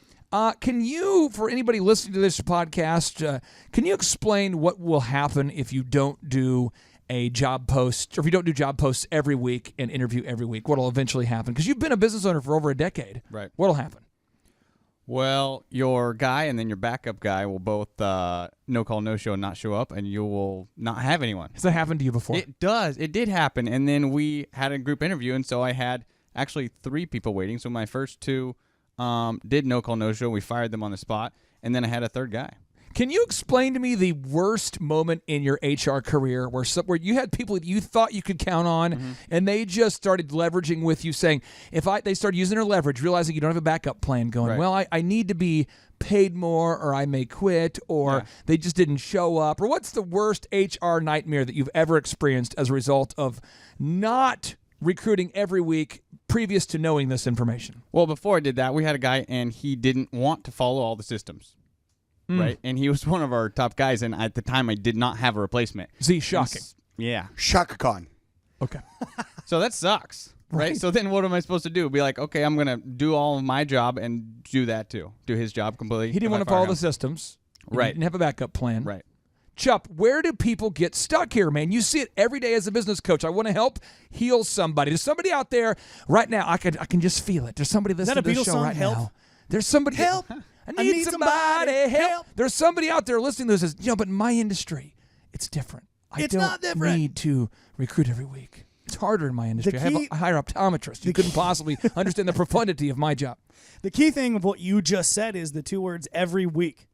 [SPEAKER 5] Can you, for anybody listening to this podcast, can you explain what will happen if you don't do a job post, or if you don't do job posts every week and interview every week? What will eventually happen? Because you've been a business owner for over a decade.
[SPEAKER 10] Right.
[SPEAKER 5] What will happen?
[SPEAKER 10] Well, your guy and then your backup guy will both no call, no show, and not show up, and you will not have anyone.
[SPEAKER 5] Has that happened to you before?
[SPEAKER 10] It does. It did happen. And then we had a group interview, and so I had actually 3 people waiting. So my first 2 did no call, no show. We fired them on the spot, and then I had a 3rd guy.
[SPEAKER 5] Can you explain to me the worst moment in your HR career where you had people that you thought you could count on, and they just started leveraging with you, saying, they started using their leverage, realizing you don't have a backup plan, going,
[SPEAKER 10] Right.
[SPEAKER 5] well, I need to be paid more, or I may quit, or they just didn't show up? Or what's the worst HR nightmare that you've ever experienced as a result of not recruiting every week previous to knowing this information?
[SPEAKER 10] Well, before I did that, we had a guy, and he didn't want to follow all the systems. Right, and he was one of our top guys, and at the time, I did not have a replacement.
[SPEAKER 5] See, shocking.
[SPEAKER 10] Yeah.
[SPEAKER 7] Shaka Khan.
[SPEAKER 5] Okay.
[SPEAKER 10] So that sucks, right? So then what am I supposed to do? Be like, okay, I'm going to do all of my job and do that too. Do his job completely.
[SPEAKER 5] He didn't want to follow the systems.
[SPEAKER 10] Right.
[SPEAKER 5] He didn't have a backup plan.
[SPEAKER 10] Right.
[SPEAKER 5] Chup, where do people get stuck here, man? You see it every day as a business coach. I want to help heal somebody. There's somebody out there right now. I can just feel it. There's somebody listening to this show right now. There's somebody.
[SPEAKER 9] Help.
[SPEAKER 5] I need somebody. Help. There's somebody out there listening to this and says, but in my industry, it's different. I don't need to recruit every week. It's harder in my industry. I hire optometrists. You couldn't possibly understand the profundity of my job.
[SPEAKER 9] The key thing of what you just said is the 2 words, every week.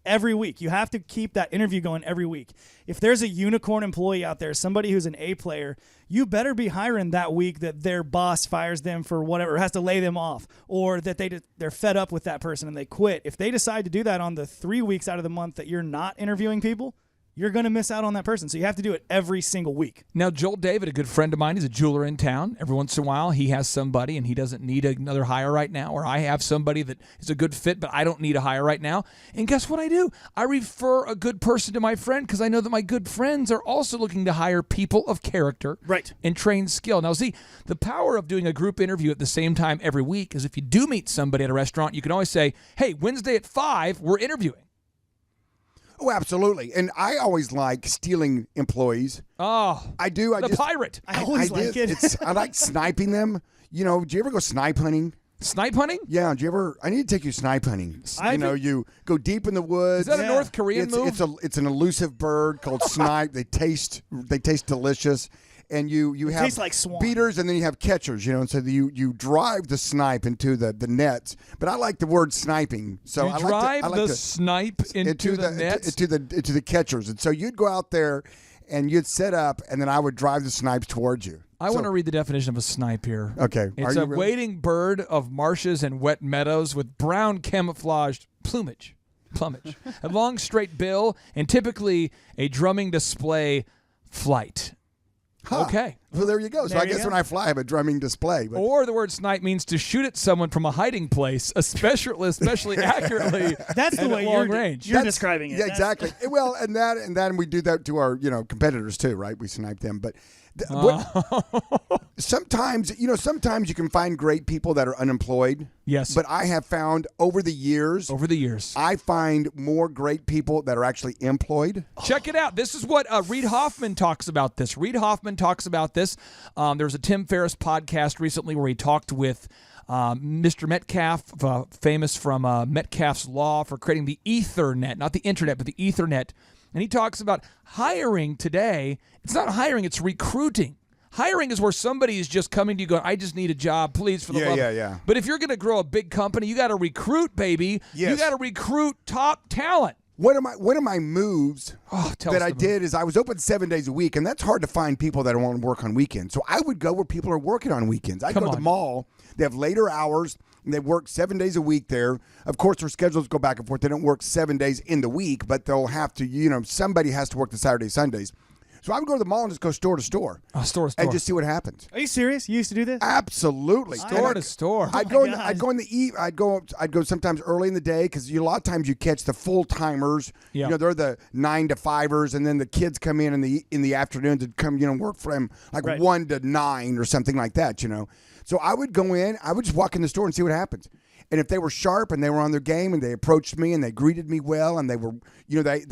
[SPEAKER 9] Every week. You have to keep that interview going every week. If there's a unicorn employee out there, somebody who's an A player, you better be hiring that week that their boss fires them for whatever, or has to lay them off, or that they're fed up with that person and they quit. If they decide to do that on the 3 weeks out of the month that you're not interviewing people, you're going to miss out on that person. So you have to do it every single week.
[SPEAKER 5] Now, Joel David, a good friend of mine, he's a jeweler in town. Every once in a while, he has somebody, and he doesn't need another hire right now. Or I have somebody that is a good fit, but I don't need a hire right now. And guess what I do? I refer a good person to my friend because I know that my good friends are also looking to hire people of character and trained skill. Now, see, the power of doing a group interview at the same time every week is if you do meet somebody at a restaurant, you can always say, hey, Wednesday at 5, we're interviewing.
[SPEAKER 7] Oh, absolutely. And I always like stealing employees.
[SPEAKER 5] Oh,
[SPEAKER 7] I do.
[SPEAKER 5] The pirate.
[SPEAKER 9] I always like it.
[SPEAKER 7] I like sniping them. You know, do you ever go snipe hunting?
[SPEAKER 5] Snipe hunting?
[SPEAKER 7] Yeah. Do you ever? I need to take you snipe hunting. You go deep in the woods.
[SPEAKER 5] Is that a North Korean move?
[SPEAKER 7] It's an elusive bird called snipe. They taste delicious. And you have
[SPEAKER 9] tastes like swamp.
[SPEAKER 7] beaters, and then you have catchers, and so you drive the snipe into the nets. But I like the word sniping, so I
[SPEAKER 5] drive
[SPEAKER 7] like
[SPEAKER 5] the snipe into the nets
[SPEAKER 7] into the catchers. And so you'd go out there, and you'd set up, and then I would drive the snipes towards you.
[SPEAKER 5] I want to read the definition of a snipe here.
[SPEAKER 7] Okay,
[SPEAKER 5] it's a wading bird of marshes and wet meadows with brown camouflaged plumage, a long straight bill, and typically a drumming display flight.
[SPEAKER 7] Huh.
[SPEAKER 5] Okay.
[SPEAKER 7] Well, there you go. So I guess when I fly, I have a drumming display. But.
[SPEAKER 5] Or the word snipe means to shoot at someone from a hiding place, especially accurately.
[SPEAKER 9] That's the way
[SPEAKER 5] long range.
[SPEAKER 9] You're describing it.
[SPEAKER 7] Yeah, exactly. Well, and then we do that to our competitors too, right? We snipe them, but. Sometimes you can find great people that are unemployed.
[SPEAKER 5] Yes.
[SPEAKER 7] But I have found over the years, I find more great people that are actually employed.
[SPEAKER 5] Check it out. This is what Reid Hoffman talks about this. Reid Hoffman talks about this. There was a Tim Ferriss podcast recently where he talked with Mr. Metcalf, famous from Metcalf's Law for creating the Ethernet, not the internet, but the Ethernet. And he talks about hiring today. It's not hiring, it's recruiting. Hiring is where somebody is just coming to you going, I just need a job, please, for the love.
[SPEAKER 7] Yeah.
[SPEAKER 5] But if you're going to grow a big company, you got to recruit, baby.
[SPEAKER 7] Yes.
[SPEAKER 5] You got to recruit top talent.
[SPEAKER 7] One of my moves that I did is I was open 7 days a week, and that's hard to find people that want to work on weekends. So I would go where people are working on weekends. I'd go to the mall. They have later hours, and they work 7 days a week there. Of course, their schedules go back and forth. They don't work 7 days in the week, but they'll have to, somebody has to work the Saturdays, Sundays. So I would go to the mall and just go store to store.
[SPEAKER 5] Store to store.
[SPEAKER 7] And just see what happens.
[SPEAKER 9] Are you serious? You used to do this?
[SPEAKER 7] Absolutely.
[SPEAKER 5] Store to store.
[SPEAKER 7] I'd go in the I'd go sometimes early in the day because a lot of times you catch the full timers.
[SPEAKER 5] Yeah.
[SPEAKER 7] You know, they're the 9 to 5ers, and then the kids come in the afternoons and come work for them like 1 to 9 or something like that. So I would go in. I would just walk in the store and see what happens. And if they were sharp and they were on their game and they approached me and they greeted me well and they were,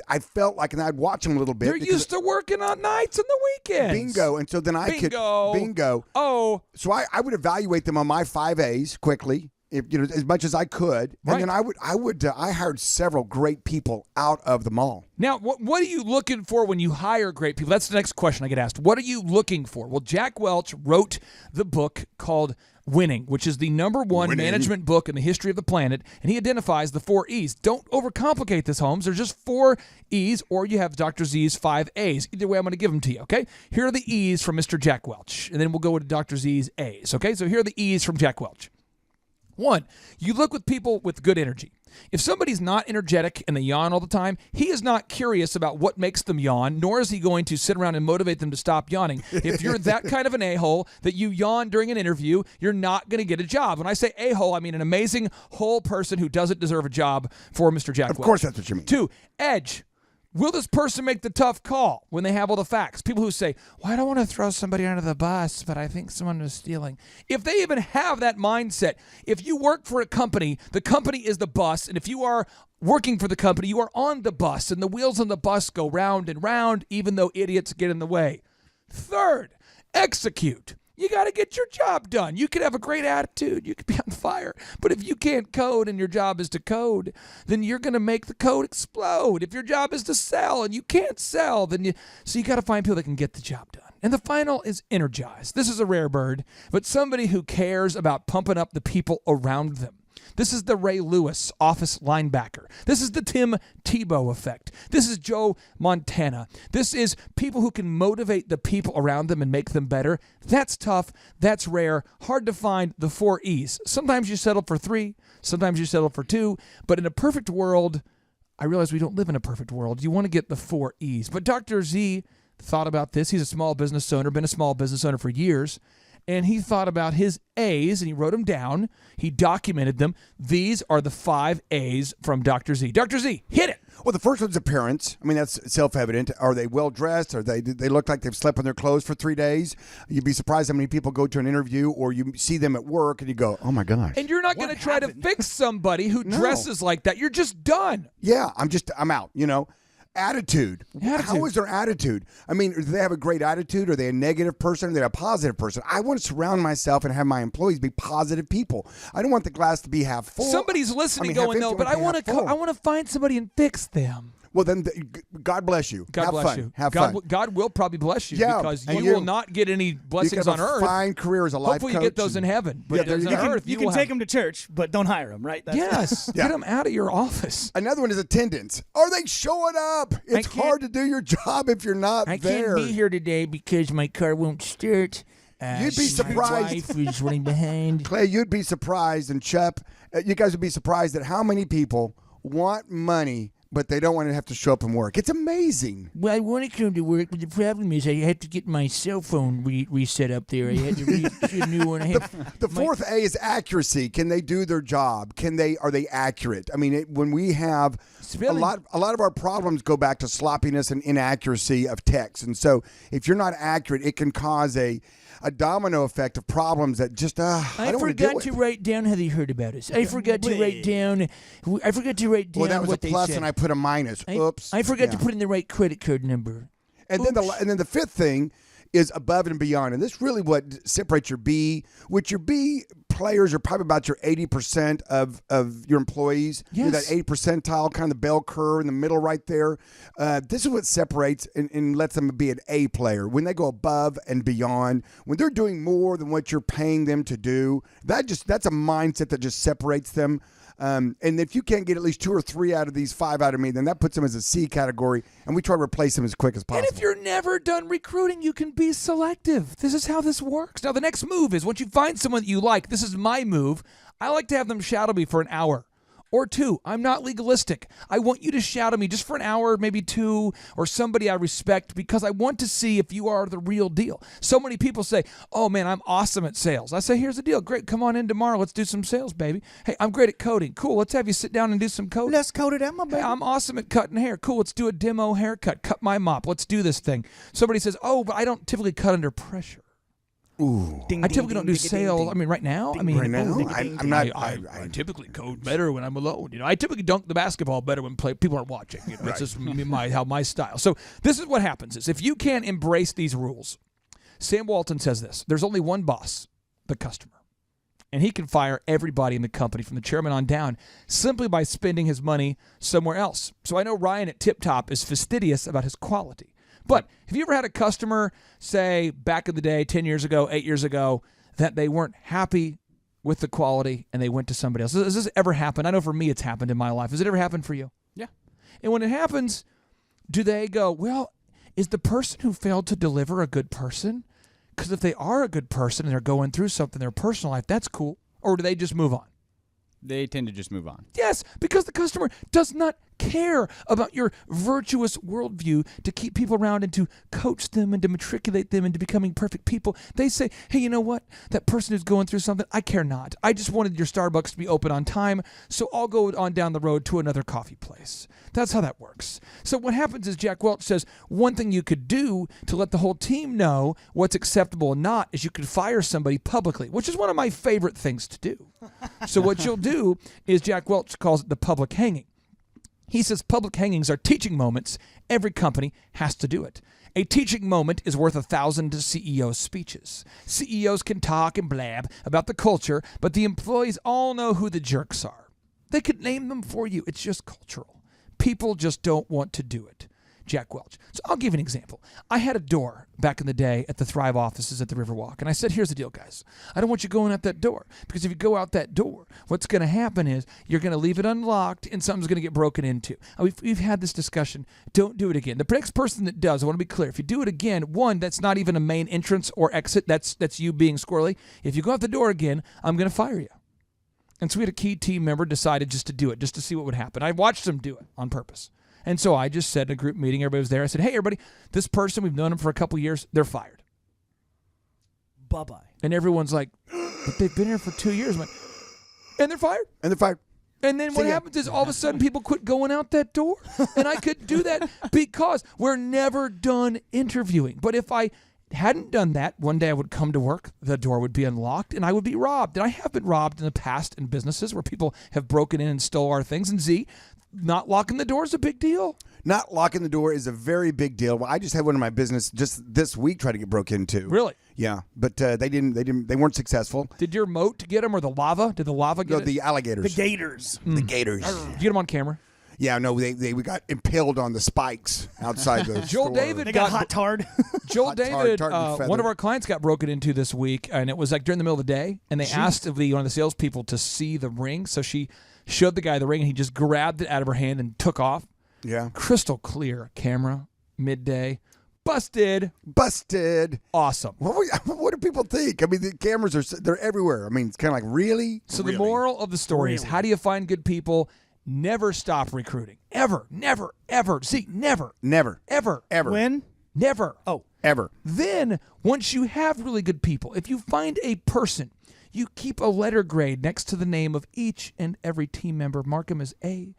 [SPEAKER 7] I felt like, and I'd watch them a little bit.
[SPEAKER 5] They're used to working on nights and the weekends.
[SPEAKER 7] Bingo. And so then I could. Bingo.
[SPEAKER 5] Oh.
[SPEAKER 7] So I would evaluate them on my 5 A's quickly, as much as I could. And then I hired several great people out of the mall.
[SPEAKER 5] Now, what are you looking for when you hire great people? That's the next question I get asked. What are you looking for? Well, Jack Welch wrote the book called Winning, which is the #1 management book in the history of the planet, and he identifies the 4 E's. Don't overcomplicate this, Holmes. There's just 4 E's, or you have Dr. Z's 5 A's. Either way, I'm going to give them to you, okay? Here are the E's from Mr. Jack Welch, and then we'll go to Dr. Z's A's, okay? So here are the E's from Jack Welch. 1, you look with people with good energy. If somebody's not energetic and they yawn all the time, he is not curious about what makes them yawn, nor is he going to sit around and motivate them to stop yawning. If you're that kind of an a-hole that you yawn during an interview, you're not going to get a job. When I say a-hole, I mean an amazing whole person who doesn't deserve a job for Mr. Jack Welch.
[SPEAKER 7] Of course that's what you mean.
[SPEAKER 5] 2, edge. Will this person make the tough call when they have all the facts? People who say, well, I don't want to throw somebody under the bus, but I think someone is stealing. If they even have that mindset, if you work for a company, the company is the bus, and if you are working for the company, you are on the bus, and the wheels on the bus go round and round, even though idiots get in the way. 3rd, execute. You got to get your job done. You could have a great attitude. You could be on fire. But if you can't code and your job is to code, then you're going to make the code explode. If your job is to sell and you can't sell, so you got to find people that can get the job done. And the final is energize. This is a rare bird, but somebody who cares about pumping up the people around them. This is the Ray Lewis office linebacker. This is the Tim Tebow effect. This is Joe Montana. This is people who can motivate the people around them and make them better. That's tough. That's rare. Hard to find the 4 E's. Sometimes you settle for 3. Sometimes you settle for 2. But in a perfect world, I realize we don't live in a perfect world. You want to get the 4 E's. But Dr. Z thought about this. He's a small business owner, been a small business owner for years. And he thought about his A's, and he wrote them down. He documented them. These are the 5 A's from Dr. Z. Dr. Z, hit it.
[SPEAKER 7] Well, the first one's appearance. I mean, that's self-evident. Are they well-dressed? Are they look like they've slept on their clothes for 3 days? You'd be surprised how many people go to an interview or you see them at work and you go, oh, my gosh.
[SPEAKER 5] And you're not going to try to fix somebody who dresses like that. You're just done.
[SPEAKER 7] Yeah, I'm out, Attitude. How is their attitude? I mean, do they have a great attitude? Are they a negative person? Are they a positive person? I want to surround myself and have my employees be positive people. I don't want the glass to be half full.
[SPEAKER 5] Somebody's listening going, no, but I want to find somebody and fix them.
[SPEAKER 7] Well, then, God bless you.
[SPEAKER 5] God bless you.
[SPEAKER 7] Have fun.
[SPEAKER 5] God will probably bless you because
[SPEAKER 7] and
[SPEAKER 5] you will not get any blessings on earth.
[SPEAKER 7] Fine career as a life coach.
[SPEAKER 5] Hopefully you get those in heaven. But on earth,
[SPEAKER 9] you can take them to church, but don't hire them, right?
[SPEAKER 5] Yes. Get them out of your office.
[SPEAKER 7] Another one is attendance. Are they showing up? It's hard to do your job if you're not there.
[SPEAKER 11] I can't be here today because my car won't start.
[SPEAKER 7] You'd be surprised.
[SPEAKER 11] My wife is running behind.
[SPEAKER 7] Clay, you'd be surprised, and Chup, you guys would be surprised at how many people want money but they don't want to have to show up and work. It's amazing.
[SPEAKER 11] Well, I want to come to work, but the problem is I have to get my cell phone reset up there. I had to reset a new one.
[SPEAKER 7] The fourth A is accuracy. Can they do their job? Are they accurate? I mean, when we have a lot of our problems go back to sloppiness and inaccuracy of text. And so if you're not accurate, it can cause a domino effect of problems that just I
[SPEAKER 11] forgot to write down how they heard about us. I forgot to write down.
[SPEAKER 7] Well, that was
[SPEAKER 11] what
[SPEAKER 7] a plus,
[SPEAKER 11] they said.
[SPEAKER 7] and I put a minus. Oops.
[SPEAKER 11] I forgot to put in the right credit card number.
[SPEAKER 7] And then the fifth thing is above and beyond, and this is really what separates your B. Which your B players are probably about your 80% of your employees.
[SPEAKER 5] Yes.
[SPEAKER 7] That 80 percentile, kind of the bell curve in the middle right there. This is what separates and lets them be an A player. When they go above and beyond, when they're doing more than what you're paying them to do, that's a mindset that just separates them. And if you can't get at least 2 or 3 out of these 5 out of me, then that puts them as a C category, and we try to replace them as quick as possible.
[SPEAKER 5] And if you're never done recruiting, you can be selective. This is how this works. Now, the next move is once you find someone that you like, this is my move. I like to have them shadow me for an hour Or 2, I'm not legalistic. I want you to shout at me just for an hour, maybe 2, or somebody I respect because I want to see if you are the real deal. So many people say, oh man, I'm awesome at sales. I say, here's the deal. Great, come on in tomorrow. Let's do some sales, baby. Hey, I'm great at coding. Cool, let's have you sit down and do some coding.
[SPEAKER 7] Let's code it out, my baby.
[SPEAKER 5] Hey, I'm awesome at cutting hair. Cool, let's do a demo haircut. Cut my mop. Let's do this thing. Somebody says, oh, but I don't typically cut under pressure.
[SPEAKER 7] Ooh.
[SPEAKER 5] I typically don't do sales. I mean, right now,
[SPEAKER 7] Right now, I'm not.
[SPEAKER 5] I typically code better when I'm alone. I typically dunk the basketball better when people aren't watching. It's just my style. So this is what happens: is if you can't embrace these rules, Sam Walton says this: there's only one boss, the customer, and he can fire everybody in the company from the chairman on down simply by spending his money somewhere else. So I know Ryan at Tip Top is fastidious about his quality. But have you ever had a customer say back in the day, 10 years ago, 8 years ago, that they weren't happy with the quality and they went to somebody else? Has this ever happened? I know for me it's happened in my life. Has it ever happened for you?
[SPEAKER 10] Yeah.
[SPEAKER 5] And when it happens, do they go, well, is the person who failed to deliver a good person? Because if they are a good person and they're going through something in their personal life, that's cool. Or do they just move on?
[SPEAKER 10] They tend to just move on.
[SPEAKER 5] Yes, because the customer does not care about your virtuous worldview to keep people around and to coach them and to matriculate them into becoming perfect people. They say, hey, you know what? That person who's going through something, I care not. I just wanted your Starbucks to be open on time, so I'll go on down the road to another coffee place. That's how that works. So what happens is Jack Welch says one thing you could do to let the whole team know what's acceptable and not is you could fire somebody publicly, which is one of my favorite things to do. So what you'll do is Jack Welch calls it the public hanging. He says public hangings are teaching moments. Every company has to do it. A teaching moment is worth 1,000 CEO speeches. CEOs can talk and blab about the culture, but the employees all know who the jerks are. They could name them for you. It's just cultural. People just don't want to do it. Jack Welch. So I'll give you an example. I had a door back in the day at the Thrive offices at the Riverwalk, and I said, here's the deal, guys. I don't want you going out that door, because if you go out that door, what's going to happen is you're going to leave it unlocked, and something's going to get broken into. We've had this discussion. Don't do it again. The next person that does, I want to be clear, if you do it again, one, that's not even a main entrance or exit. That's you being squirrely. If you go out the door again, I'm going to fire you. And so we had a key team member decided just to do it, just to see what would happen. I watched them do it on purpose. And so I just said in a group meeting, everybody was there. I said, hey, everybody, this person, we've known them for a couple years. They're fired.
[SPEAKER 9] Bye-bye.
[SPEAKER 5] And everyone's like, but they've been here for 2 years. I'm like, and they're fired.
[SPEAKER 7] And they're fired.
[SPEAKER 5] And then what happens is all of a sudden people quit going out that door. And I could do that because we're never done interviewing. But if I hadn't done that, one day I would come to work, the door would be unlocked, and I would be robbed. And I have been robbed in the past in businesses where people have broken in and stole our things. And not locking the door is a big deal.
[SPEAKER 7] Not locking the door is a very big deal. Well, I just had one in my business just this week try to get broke into.
[SPEAKER 5] Really?
[SPEAKER 7] Yeah, but they weren't successful.
[SPEAKER 5] Did your moat get them or the lava? Did the lava get it?
[SPEAKER 7] The alligators.
[SPEAKER 9] The gators.
[SPEAKER 7] The gators.
[SPEAKER 5] Did you get them on camera?
[SPEAKER 7] Yeah, no, we got impaled on the spikes outside the
[SPEAKER 5] Joel
[SPEAKER 7] store.
[SPEAKER 5] David
[SPEAKER 9] They got hot tarred.
[SPEAKER 5] Joel
[SPEAKER 7] Hot
[SPEAKER 5] David,
[SPEAKER 7] tart and feather.
[SPEAKER 5] one of our clients got broken into this week, and it was like during the middle of the day, and they asked one of the salespeople to see the ring, so she showed the guy the ring, and he just grabbed it out of her hand and took off.
[SPEAKER 7] Yeah.
[SPEAKER 5] Crystal clear camera, midday. Busted. Awesome.
[SPEAKER 7] What do people think? I mean, the cameras they're everywhere. I mean, it's kind of like, really?
[SPEAKER 5] So
[SPEAKER 7] Really?
[SPEAKER 5] the moral of the story is, how do you find good people? Never stop recruiting. Ever. Never. Ever. See, never.
[SPEAKER 7] Never.
[SPEAKER 5] Ever.
[SPEAKER 7] Ever.
[SPEAKER 9] When?
[SPEAKER 5] Never.
[SPEAKER 9] Oh.
[SPEAKER 7] Ever.
[SPEAKER 5] Then, once you have really good people, if you find a person, you keep a letter grade next to the name of each and every team member. Mark them as A,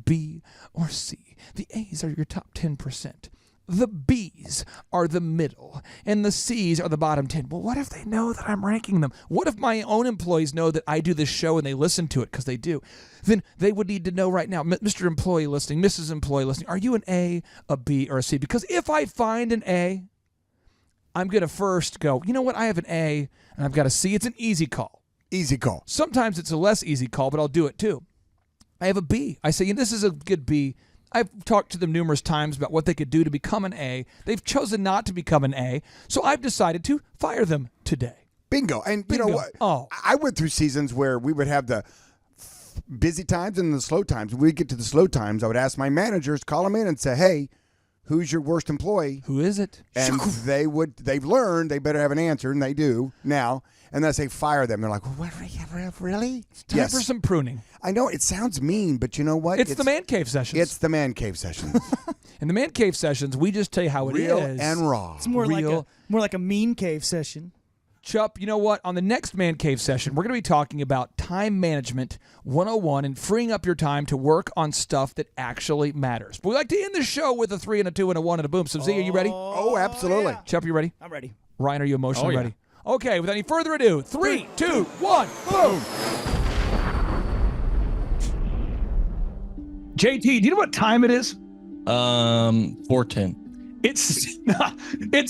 [SPEAKER 5] B, or C. The A's are your top 10%. The B's are the middle, and the C's are the bottom 10. Well, what if they know that I'm ranking them? What if my own employees know that I do this show and they listen to it, because they do? Then they would need to know right now, Mr. Employee listening, Mrs. Employee listening, are you an A, a B, or a C? Because if I find an A, I'm going to first go, you know what, I have an A, and I've got a C. It's an easy call.
[SPEAKER 7] Easy call.
[SPEAKER 5] Sometimes it's a less easy call, but I'll do it too. I have a B. I say, this is a good B. I've talked to them numerous times about what they could do to become an A. They've chosen not to become an A, so I've decided to fire them today.
[SPEAKER 7] Bingo. And you know what?
[SPEAKER 5] Oh.
[SPEAKER 7] I went through seasons where we would have the busy times and the slow times. When we get to the slow times, I would ask my managers, call them in and say, hey, who's your worst employee?
[SPEAKER 5] Who is it?
[SPEAKER 7] And they've learned they better have an answer, and they do now. And then I say fire them. They're like, well, what, really?
[SPEAKER 5] It's time for some pruning.
[SPEAKER 7] I know it sounds mean, but you know what?
[SPEAKER 5] It's the Man Cave Sessions.
[SPEAKER 7] It's the Man Cave Sessions.
[SPEAKER 5] In the Man Cave Sessions, we just tell you how it
[SPEAKER 7] Real
[SPEAKER 5] is.
[SPEAKER 7] and raw.
[SPEAKER 9] It's more like a mean cave session.
[SPEAKER 5] Chup, you know what? On the next Man Cave session, we're going to be talking about time management 101 and freeing up your time to work on stuff that actually matters. But we like to end the show with a 3 and a 2 and a 1 and a boom. So, Z, are you ready?
[SPEAKER 7] Oh, absolutely.
[SPEAKER 9] Yeah.
[SPEAKER 5] Chup, you ready?
[SPEAKER 9] I'm ready.
[SPEAKER 5] Ryan, are you emotionally
[SPEAKER 10] yeah.
[SPEAKER 5] ready? Okay, without any further ado, 3, 2, 1, boom. JT, do you know what time it is?
[SPEAKER 12] 4:10.
[SPEAKER 5] It's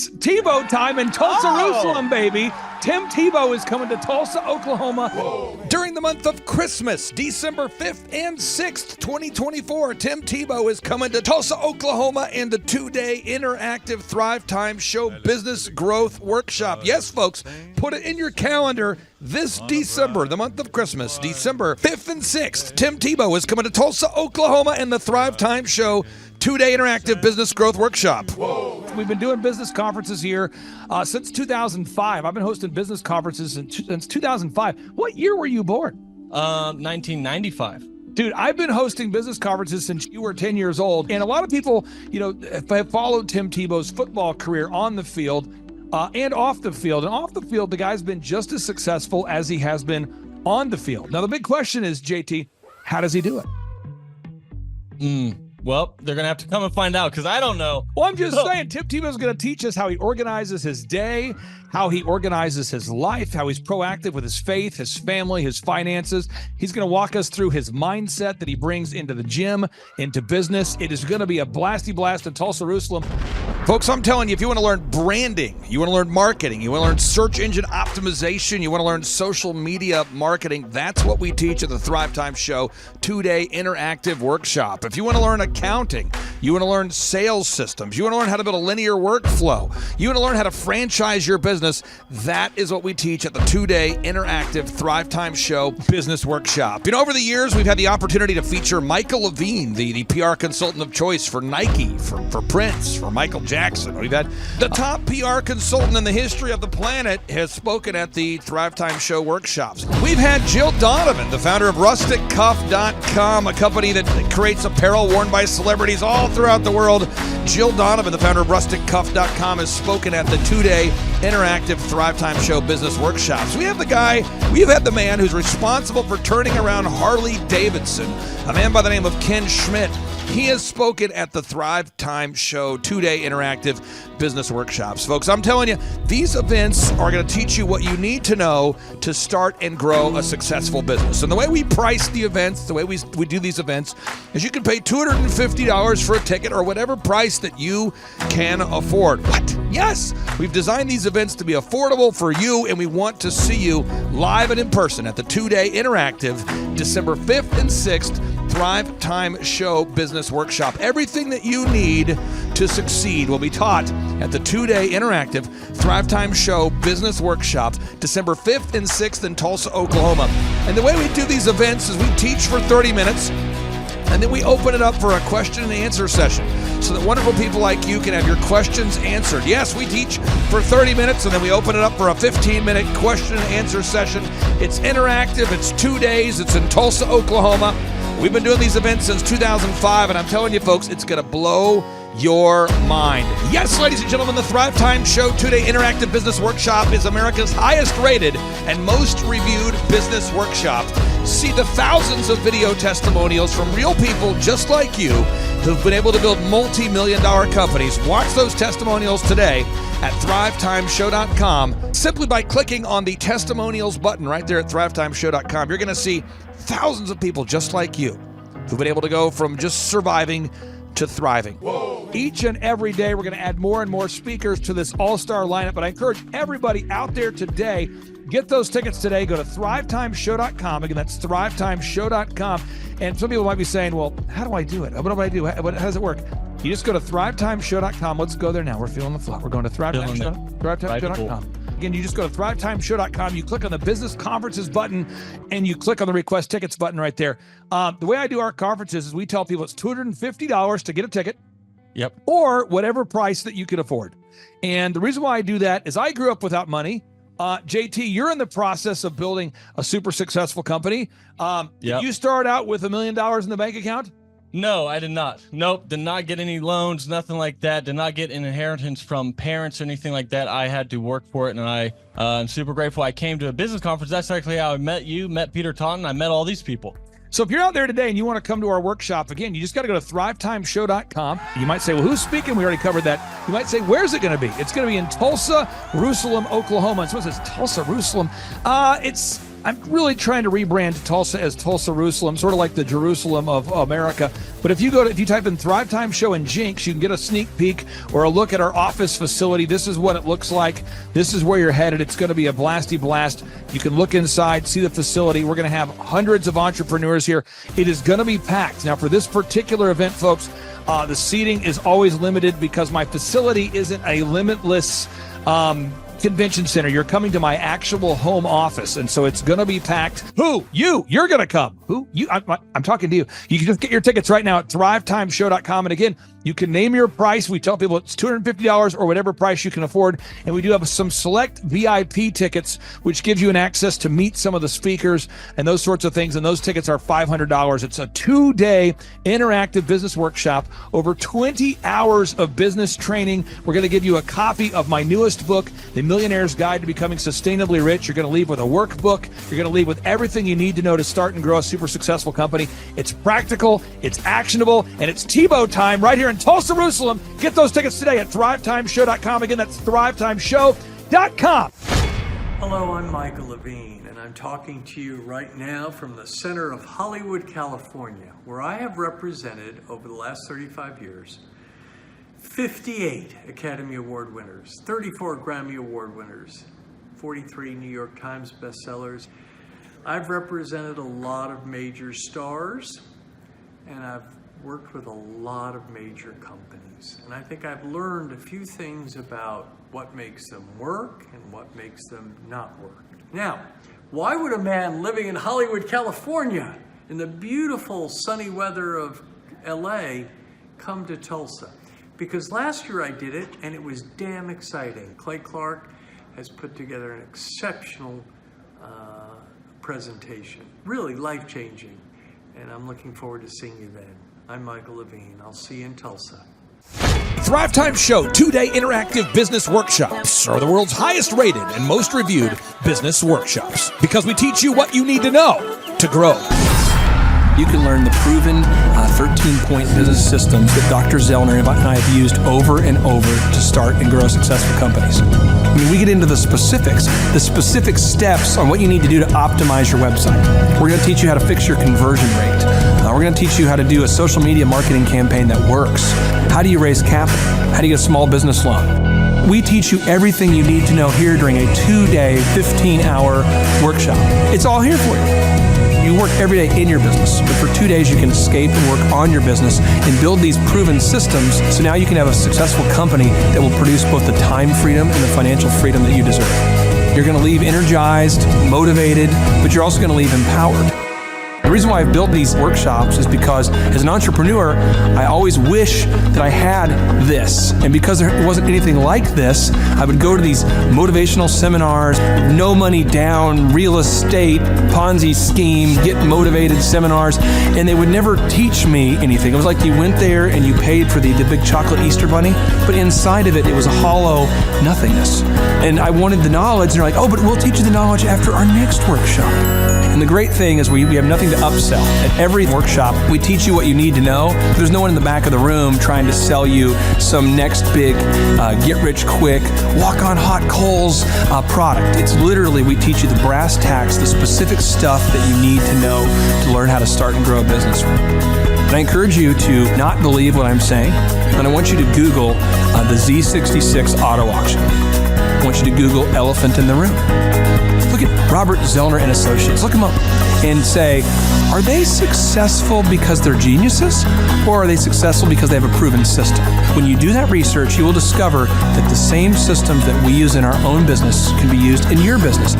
[SPEAKER 5] Tebow time in Tulsa, Jerusalem, baby. Tim Tebow is coming to Tulsa, Oklahoma. Whoa. During the month of Christmas, December 5th and 6th, 2024, Tim Tebow is coming to Tulsa, Oklahoma in the 2-day interactive Thrivetime Show Business Growth Workshop. Yes, folks, put it in your calendar. This December, the month of Christmas, December 5th and 6th, Tim Tebow is coming to Tulsa, Oklahoma in the Thrivetime Show 2-day interactive business growth workshop. Whoa. We've been doing business conferences here since 2005. I've been hosting business conferences since 2005. What year were you born?
[SPEAKER 12] 1995.
[SPEAKER 5] Dude, I've been hosting business conferences since you were 10 years old. And a lot of people, have followed Tim Tebow's football career on the field and off the field. And off the field, the guy's been just as successful as he has been on the field. Now, the big question is, JT, how does he do it?
[SPEAKER 12] Well, they're going to have to come and find out because I don't know.
[SPEAKER 5] Well, I'm just saying, Tim Tebow's going to teach us how he organizes his day, how he organizes his life, how he's proactive with his faith, his family, his finances. He's going to walk us through his mindset that he brings into the gym, into business. It is going to be a blasty blast in Tulsa, Jerusalem. Folks, I'm telling you, if you want to learn branding, you want to learn marketing, you want to learn search engine optimization, you want to learn social media marketing, that's what we teach at the Thrivetime Show 2-day interactive workshop. If you want to learn accounting, you want to learn sales systems, you want to learn how to build a linear workflow, you want to learn how to franchise your business, that is what we teach at the 2-day interactive Thrivetime Show business workshop. Over the years, we've had the opportunity to feature Michael Levine, the PR consultant of choice for Nike, for Prince, for Michael Jackson. We've had the top PR consultant in the history of the planet has spoken at the Thrivetime Show workshops. We've had Jill Donovan, the founder of RusticCuff.com, a company that creates apparel worn by celebrities all throughout the world. Jill Donovan, the founder of RusticCuff.com, has spoken at the 2-day interactive Thrivetime Show business workshops. We have the man who's responsible for turning around Harley Davidson, a man by the name of Ken Schmidt. He has spoken at the Thrivetime Show 2-day interactive business workshops. Folks, I'm telling you, these events are going to teach you what you need to know to start and grow a successful business. And the way we price the events, the way we do these events, is you can pay $250 for a ticket or whatever price that you can afford. What? Yes, we've designed these events to be affordable for you, and we want to see you live and in person at the 2-day interactive December 5th and 6th Thrivetime Show Business Workshop. Everything that you need to succeed will be taught at the 2-day interactive Thrivetime Show Business Workshop, December 5th and 6th in Tulsa, Oklahoma. And the way we do these events is we teach for 30 minutes, and then we open it up for a question and answer session so that wonderful people like you can have your questions answered. Yes, we teach for 30 minutes, and then we open it up for a 15-minute question and answer session. It's interactive. It's 2 days. It's in Tulsa, Oklahoma. We've been doing these events since 2005, and I'm telling you, folks, it's going to blow your mind. Yes, ladies and gentlemen, the Thrivetime Show 2-day interactive business workshop is America's highest rated and most reviewed business workshop. See the thousands of video testimonials from real people just like you who've been able to build multi-million-dollar companies. Watch those testimonials today at thrivetimeshow.com. Simply by clicking on the testimonials button right there at thrivetimeshow.com, you're going to see thousands of people just like you who've been able to go from just surviving to thriving. Whoa. Each and every day, we're going to add more and more speakers to this all-star lineup, but I encourage everybody out there today, get those tickets today. Go to thrivetimeshow.com. Again, that's thrivetimeshow.com. And some people might be saying, well, how do I do it? What do I do? How does it work? You just go to thrivetimeshow.com. Let's go there now. We're feeling the flow. We're going to thrivetimeshow.com. Again, you just go to thrivetimeshow.com. You click on the business conferences button, and you click on the request tickets button right there. The way I do our conferences is we tell people it's $250 to get a ticket.
[SPEAKER 12] Yep.
[SPEAKER 5] Or whatever price that you can afford. And the reason why I do that is I grew up without money. JT, you're in the process of building a super successful company. Did you start out with $1 million in the bank account?
[SPEAKER 12] No, I did not. Nope, did not get any loans, nothing like that. Did not get an inheritance from parents or anything like that. I had to work for it, and I'm super grateful. I came to a business conference. That's actually how I met you, met Peter Taunton. I met all these people.
[SPEAKER 5] So if you're out there today and you want to come to our workshop, again, you just got to go to thrivetimeshow.com. You might say, well, who's speaking? We already covered that. You might say, where's it going to be? It's going to be in Tulsa, Jerusalem, Oklahoma. And someone says, Tulsa, Jerusalem. I'm really trying to rebrand Tulsa as Tulsa, Jerusalem, sort of like the Jerusalem of America. But if you type in Thrivetime Show and Jinx, you can get a sneak peek or a look at our office facility. This is what it looks like. This is where you're headed. It's going to be a blasty blast. You can look inside, see the facility. We're going to have hundreds of entrepreneurs here. It is going to be packed. Now, for this particular event, folks, the seating is always limited because my facility isn't a limitless convention center. You're coming to my actual home office, and so it's going to be packed. You're going to come. I'm talking to you. You can just get your tickets right now at thrivetimeshow.com. And again, you can name your price. We tell people it's $250 or whatever price you can afford. And we do have some select VIP tickets, which gives you an access to meet some of the speakers and those sorts of things. And those tickets are $500. It's a 2-day interactive business workshop, over 20 hours of business training. We're going to give you a copy of my newest book, The Millionaire's Guide to Becoming Sustainably Rich. You're going to leave with a workbook. You're going to leave with everything you need to know to start and grow a super successful company. It's practical, it's actionable, and it's Tebow time right here in Tulsa, Jerusalem. Get those tickets today at thrivetimeshow.com. Again, that's thrivetimeshow.com.
[SPEAKER 13] Hello, I'm Michael Levine, and I'm talking to you right now from the center of Hollywood, California, where I have represented over the last 35 years 58 Academy Award winners, 34 Grammy Award winners, 43 New York Times bestsellers. I've represented a lot of major stars, and I've worked with a lot of major companies. And I think I've learned a few things about what makes them work and what makes them not work. Now, why would a man living in Hollywood, California, in the beautiful sunny weather of LA, come to Tulsa? Because last year I did it, and it was damn exciting. Clay Clark has put together an exceptional presentation, really life-changing, and I'm looking forward to seeing you then. I'm Michael Levine. I'll see you in Tulsa.
[SPEAKER 5] Thrivetime Show 2-day interactive business workshops are the world's highest rated and most reviewed business workshops because we teach you what you need to know to grow.
[SPEAKER 14] You can learn the proven 13-point business systems that Dr. Zellner and I have used over and over to start and grow successful companies. I mean, we get into the specific steps on what you need to do to optimize your website. We're going to teach you how to fix your conversion rate. We're going to teach you how to do a social media marketing campaign that works. How do you raise capital? How do you get a small business loan? We teach you everything you need to know here during a 2-day, 15-hour workshop. It's all here for you. You work every day in your business, but for 2 days you can escape and work on your business and build these proven systems so now you can have a successful company that will produce both the time freedom and the financial freedom that you deserve. You're going to leave energized, motivated, but you're also going to leave empowered. The reason why I've built these workshops is because as an entrepreneur, I always wish that I had this. And because there wasn't anything like this, I would go to these motivational seminars, no money down, real estate, Ponzi scheme, get motivated seminars, and they would never teach me anything. It was like you went there and you paid for the big chocolate Easter bunny, but inside of it, it was a hollow nothingness. And I wanted the knowledge, and they're like, oh, but we'll teach you the knowledge after our next workshop. And the great thing is we have nothing to upsell. At every workshop, we teach you what you need to know. There's no one in the back of the room trying to sell you some next big get-rich-quick, walk-on-hot coals product. It's literally, we teach you the brass tacks, the specific stuff that you need to know to learn how to start and grow a business. And I encourage you to not believe what I'm saying, and I want you to Google the Z66 auto auction. I want you to Google elephant in the room. Look at Robert Zellner and Associates. Look them up and say, are they successful because they're geniuses, or are they successful because they have a proven system? When you do that research, you will discover that the same systems that we use in our own business can be used in your business.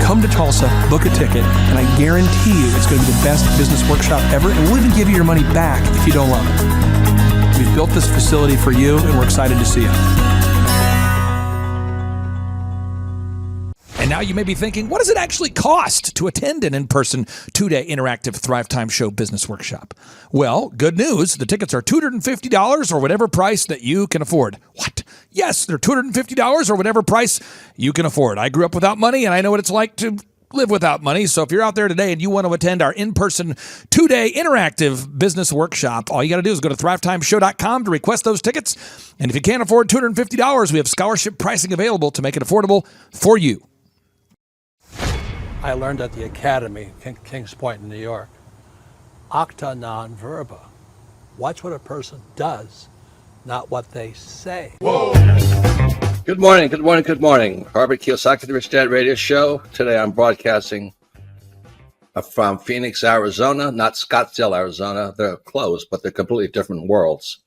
[SPEAKER 14] Come to Tulsa, book a ticket, and I guarantee you it's going to be the best business workshop ever, and we'll even give you your money back if you don't love it. We've built this facility for you, and we're excited to see you.
[SPEAKER 5] And now you may be thinking, what does it actually cost to attend an in-person 2-day interactive Thrivetime Show business workshop? Well, good news. The tickets are $250 or whatever price that you can afford. What? Yes, they're $250 or whatever price you can afford. I grew up without money, and I know what it's like to live without money. So if you're out there today and you want to attend our in-person 2-day interactive business workshop, all you got to do is go to thrivetimeshow.com to request those tickets. And if you can't afford $250, we have scholarship pricing available to make it affordable for you.
[SPEAKER 15] I learned at the Academy, Kings Point in New York. Acta non verba. Watch what a person does, not what they say.
[SPEAKER 16] Whoa. Good morning, good morning, good morning. Robert Kiyosaki, the Rich Dad Radio Show. Today I'm broadcasting from Phoenix, Arizona, not Scottsdale, Arizona. They're close, but they're completely different worlds.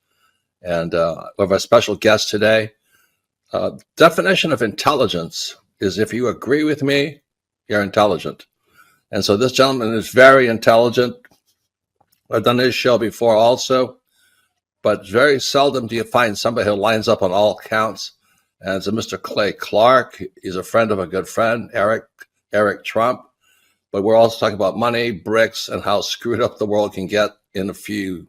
[SPEAKER 16] And we have a special guest today. Definition of intelligence is if you agree with me, you're intelligent. And so this gentleman is very intelligent. I've done his show before also, but very seldom do you find somebody who lines up on all counts. And it's a Mr. Clay Clark. He's a friend of a good friend, Eric Trump. But we're also talking about money, bricks, and how screwed up the world can get in a few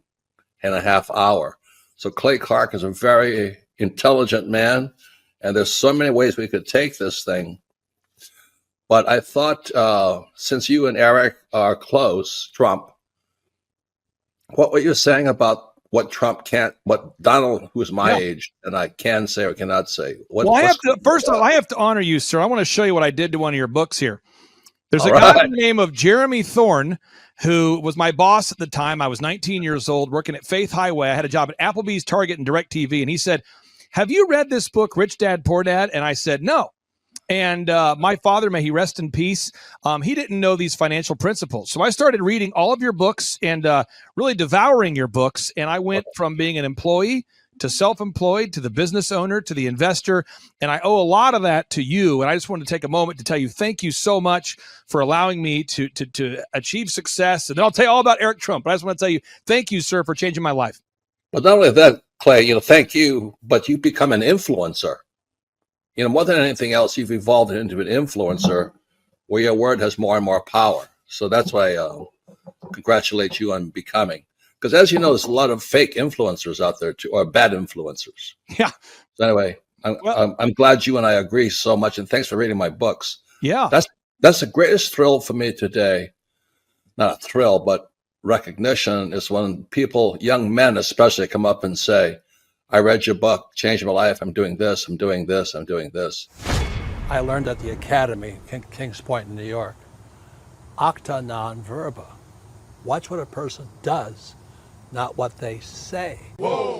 [SPEAKER 16] and a half hour. So Clay Clark is a very intelligent man, and there's so many ways we could take this thing. But I thought, since you and Eric are close, Trump, what were you saying about what Trump can't, what Donald, who's my age, and I can say or cannot say?
[SPEAKER 5] First of all, I have to honor you, sir. I want to show you what I did to one of your books here. There's a guy by the name of Jeremy Thorne, who was my boss at the time. I was 19 years old, working at Faith Highway. I had a job at Applebee's, Target, and DirecTV. And he said, have you read this book, Rich Dad, Poor Dad? And I said, no. And my father, may he rest in peace, he didn't know these financial principles. So I started reading all of your books and really devouring your books. And I went from being an employee to self-employed to the business owner to the investor. And I owe a lot of that to you. And I just wanted to take a moment to tell you thank you so much for allowing me to achieve success. And then I'll tell you all about Eric Trump. But I just want to tell you thank you, sir, for changing my life.
[SPEAKER 16] But not only that, Clay, thank you, but you become an influencer. More than anything else, you've evolved into an influencer where your word has more and more power. So that's why I congratulate you on becoming. Because as you know, there's a lot of fake influencers out there too, or bad influencers.
[SPEAKER 5] Yeah.
[SPEAKER 16] So anyway, I'm glad you and I agree so much, and thanks for reading my books.
[SPEAKER 5] Yeah.
[SPEAKER 16] That's the greatest thrill for me today. Not a thrill, but recognition is when people, young men especially, come up and say, I read your book, changed my life. I'm doing this, I'm doing this, I'm doing this.
[SPEAKER 15] I learned at the Academy, Kings Point in New York. Acta non verba. Watch what a person does, not what they say. Whoa.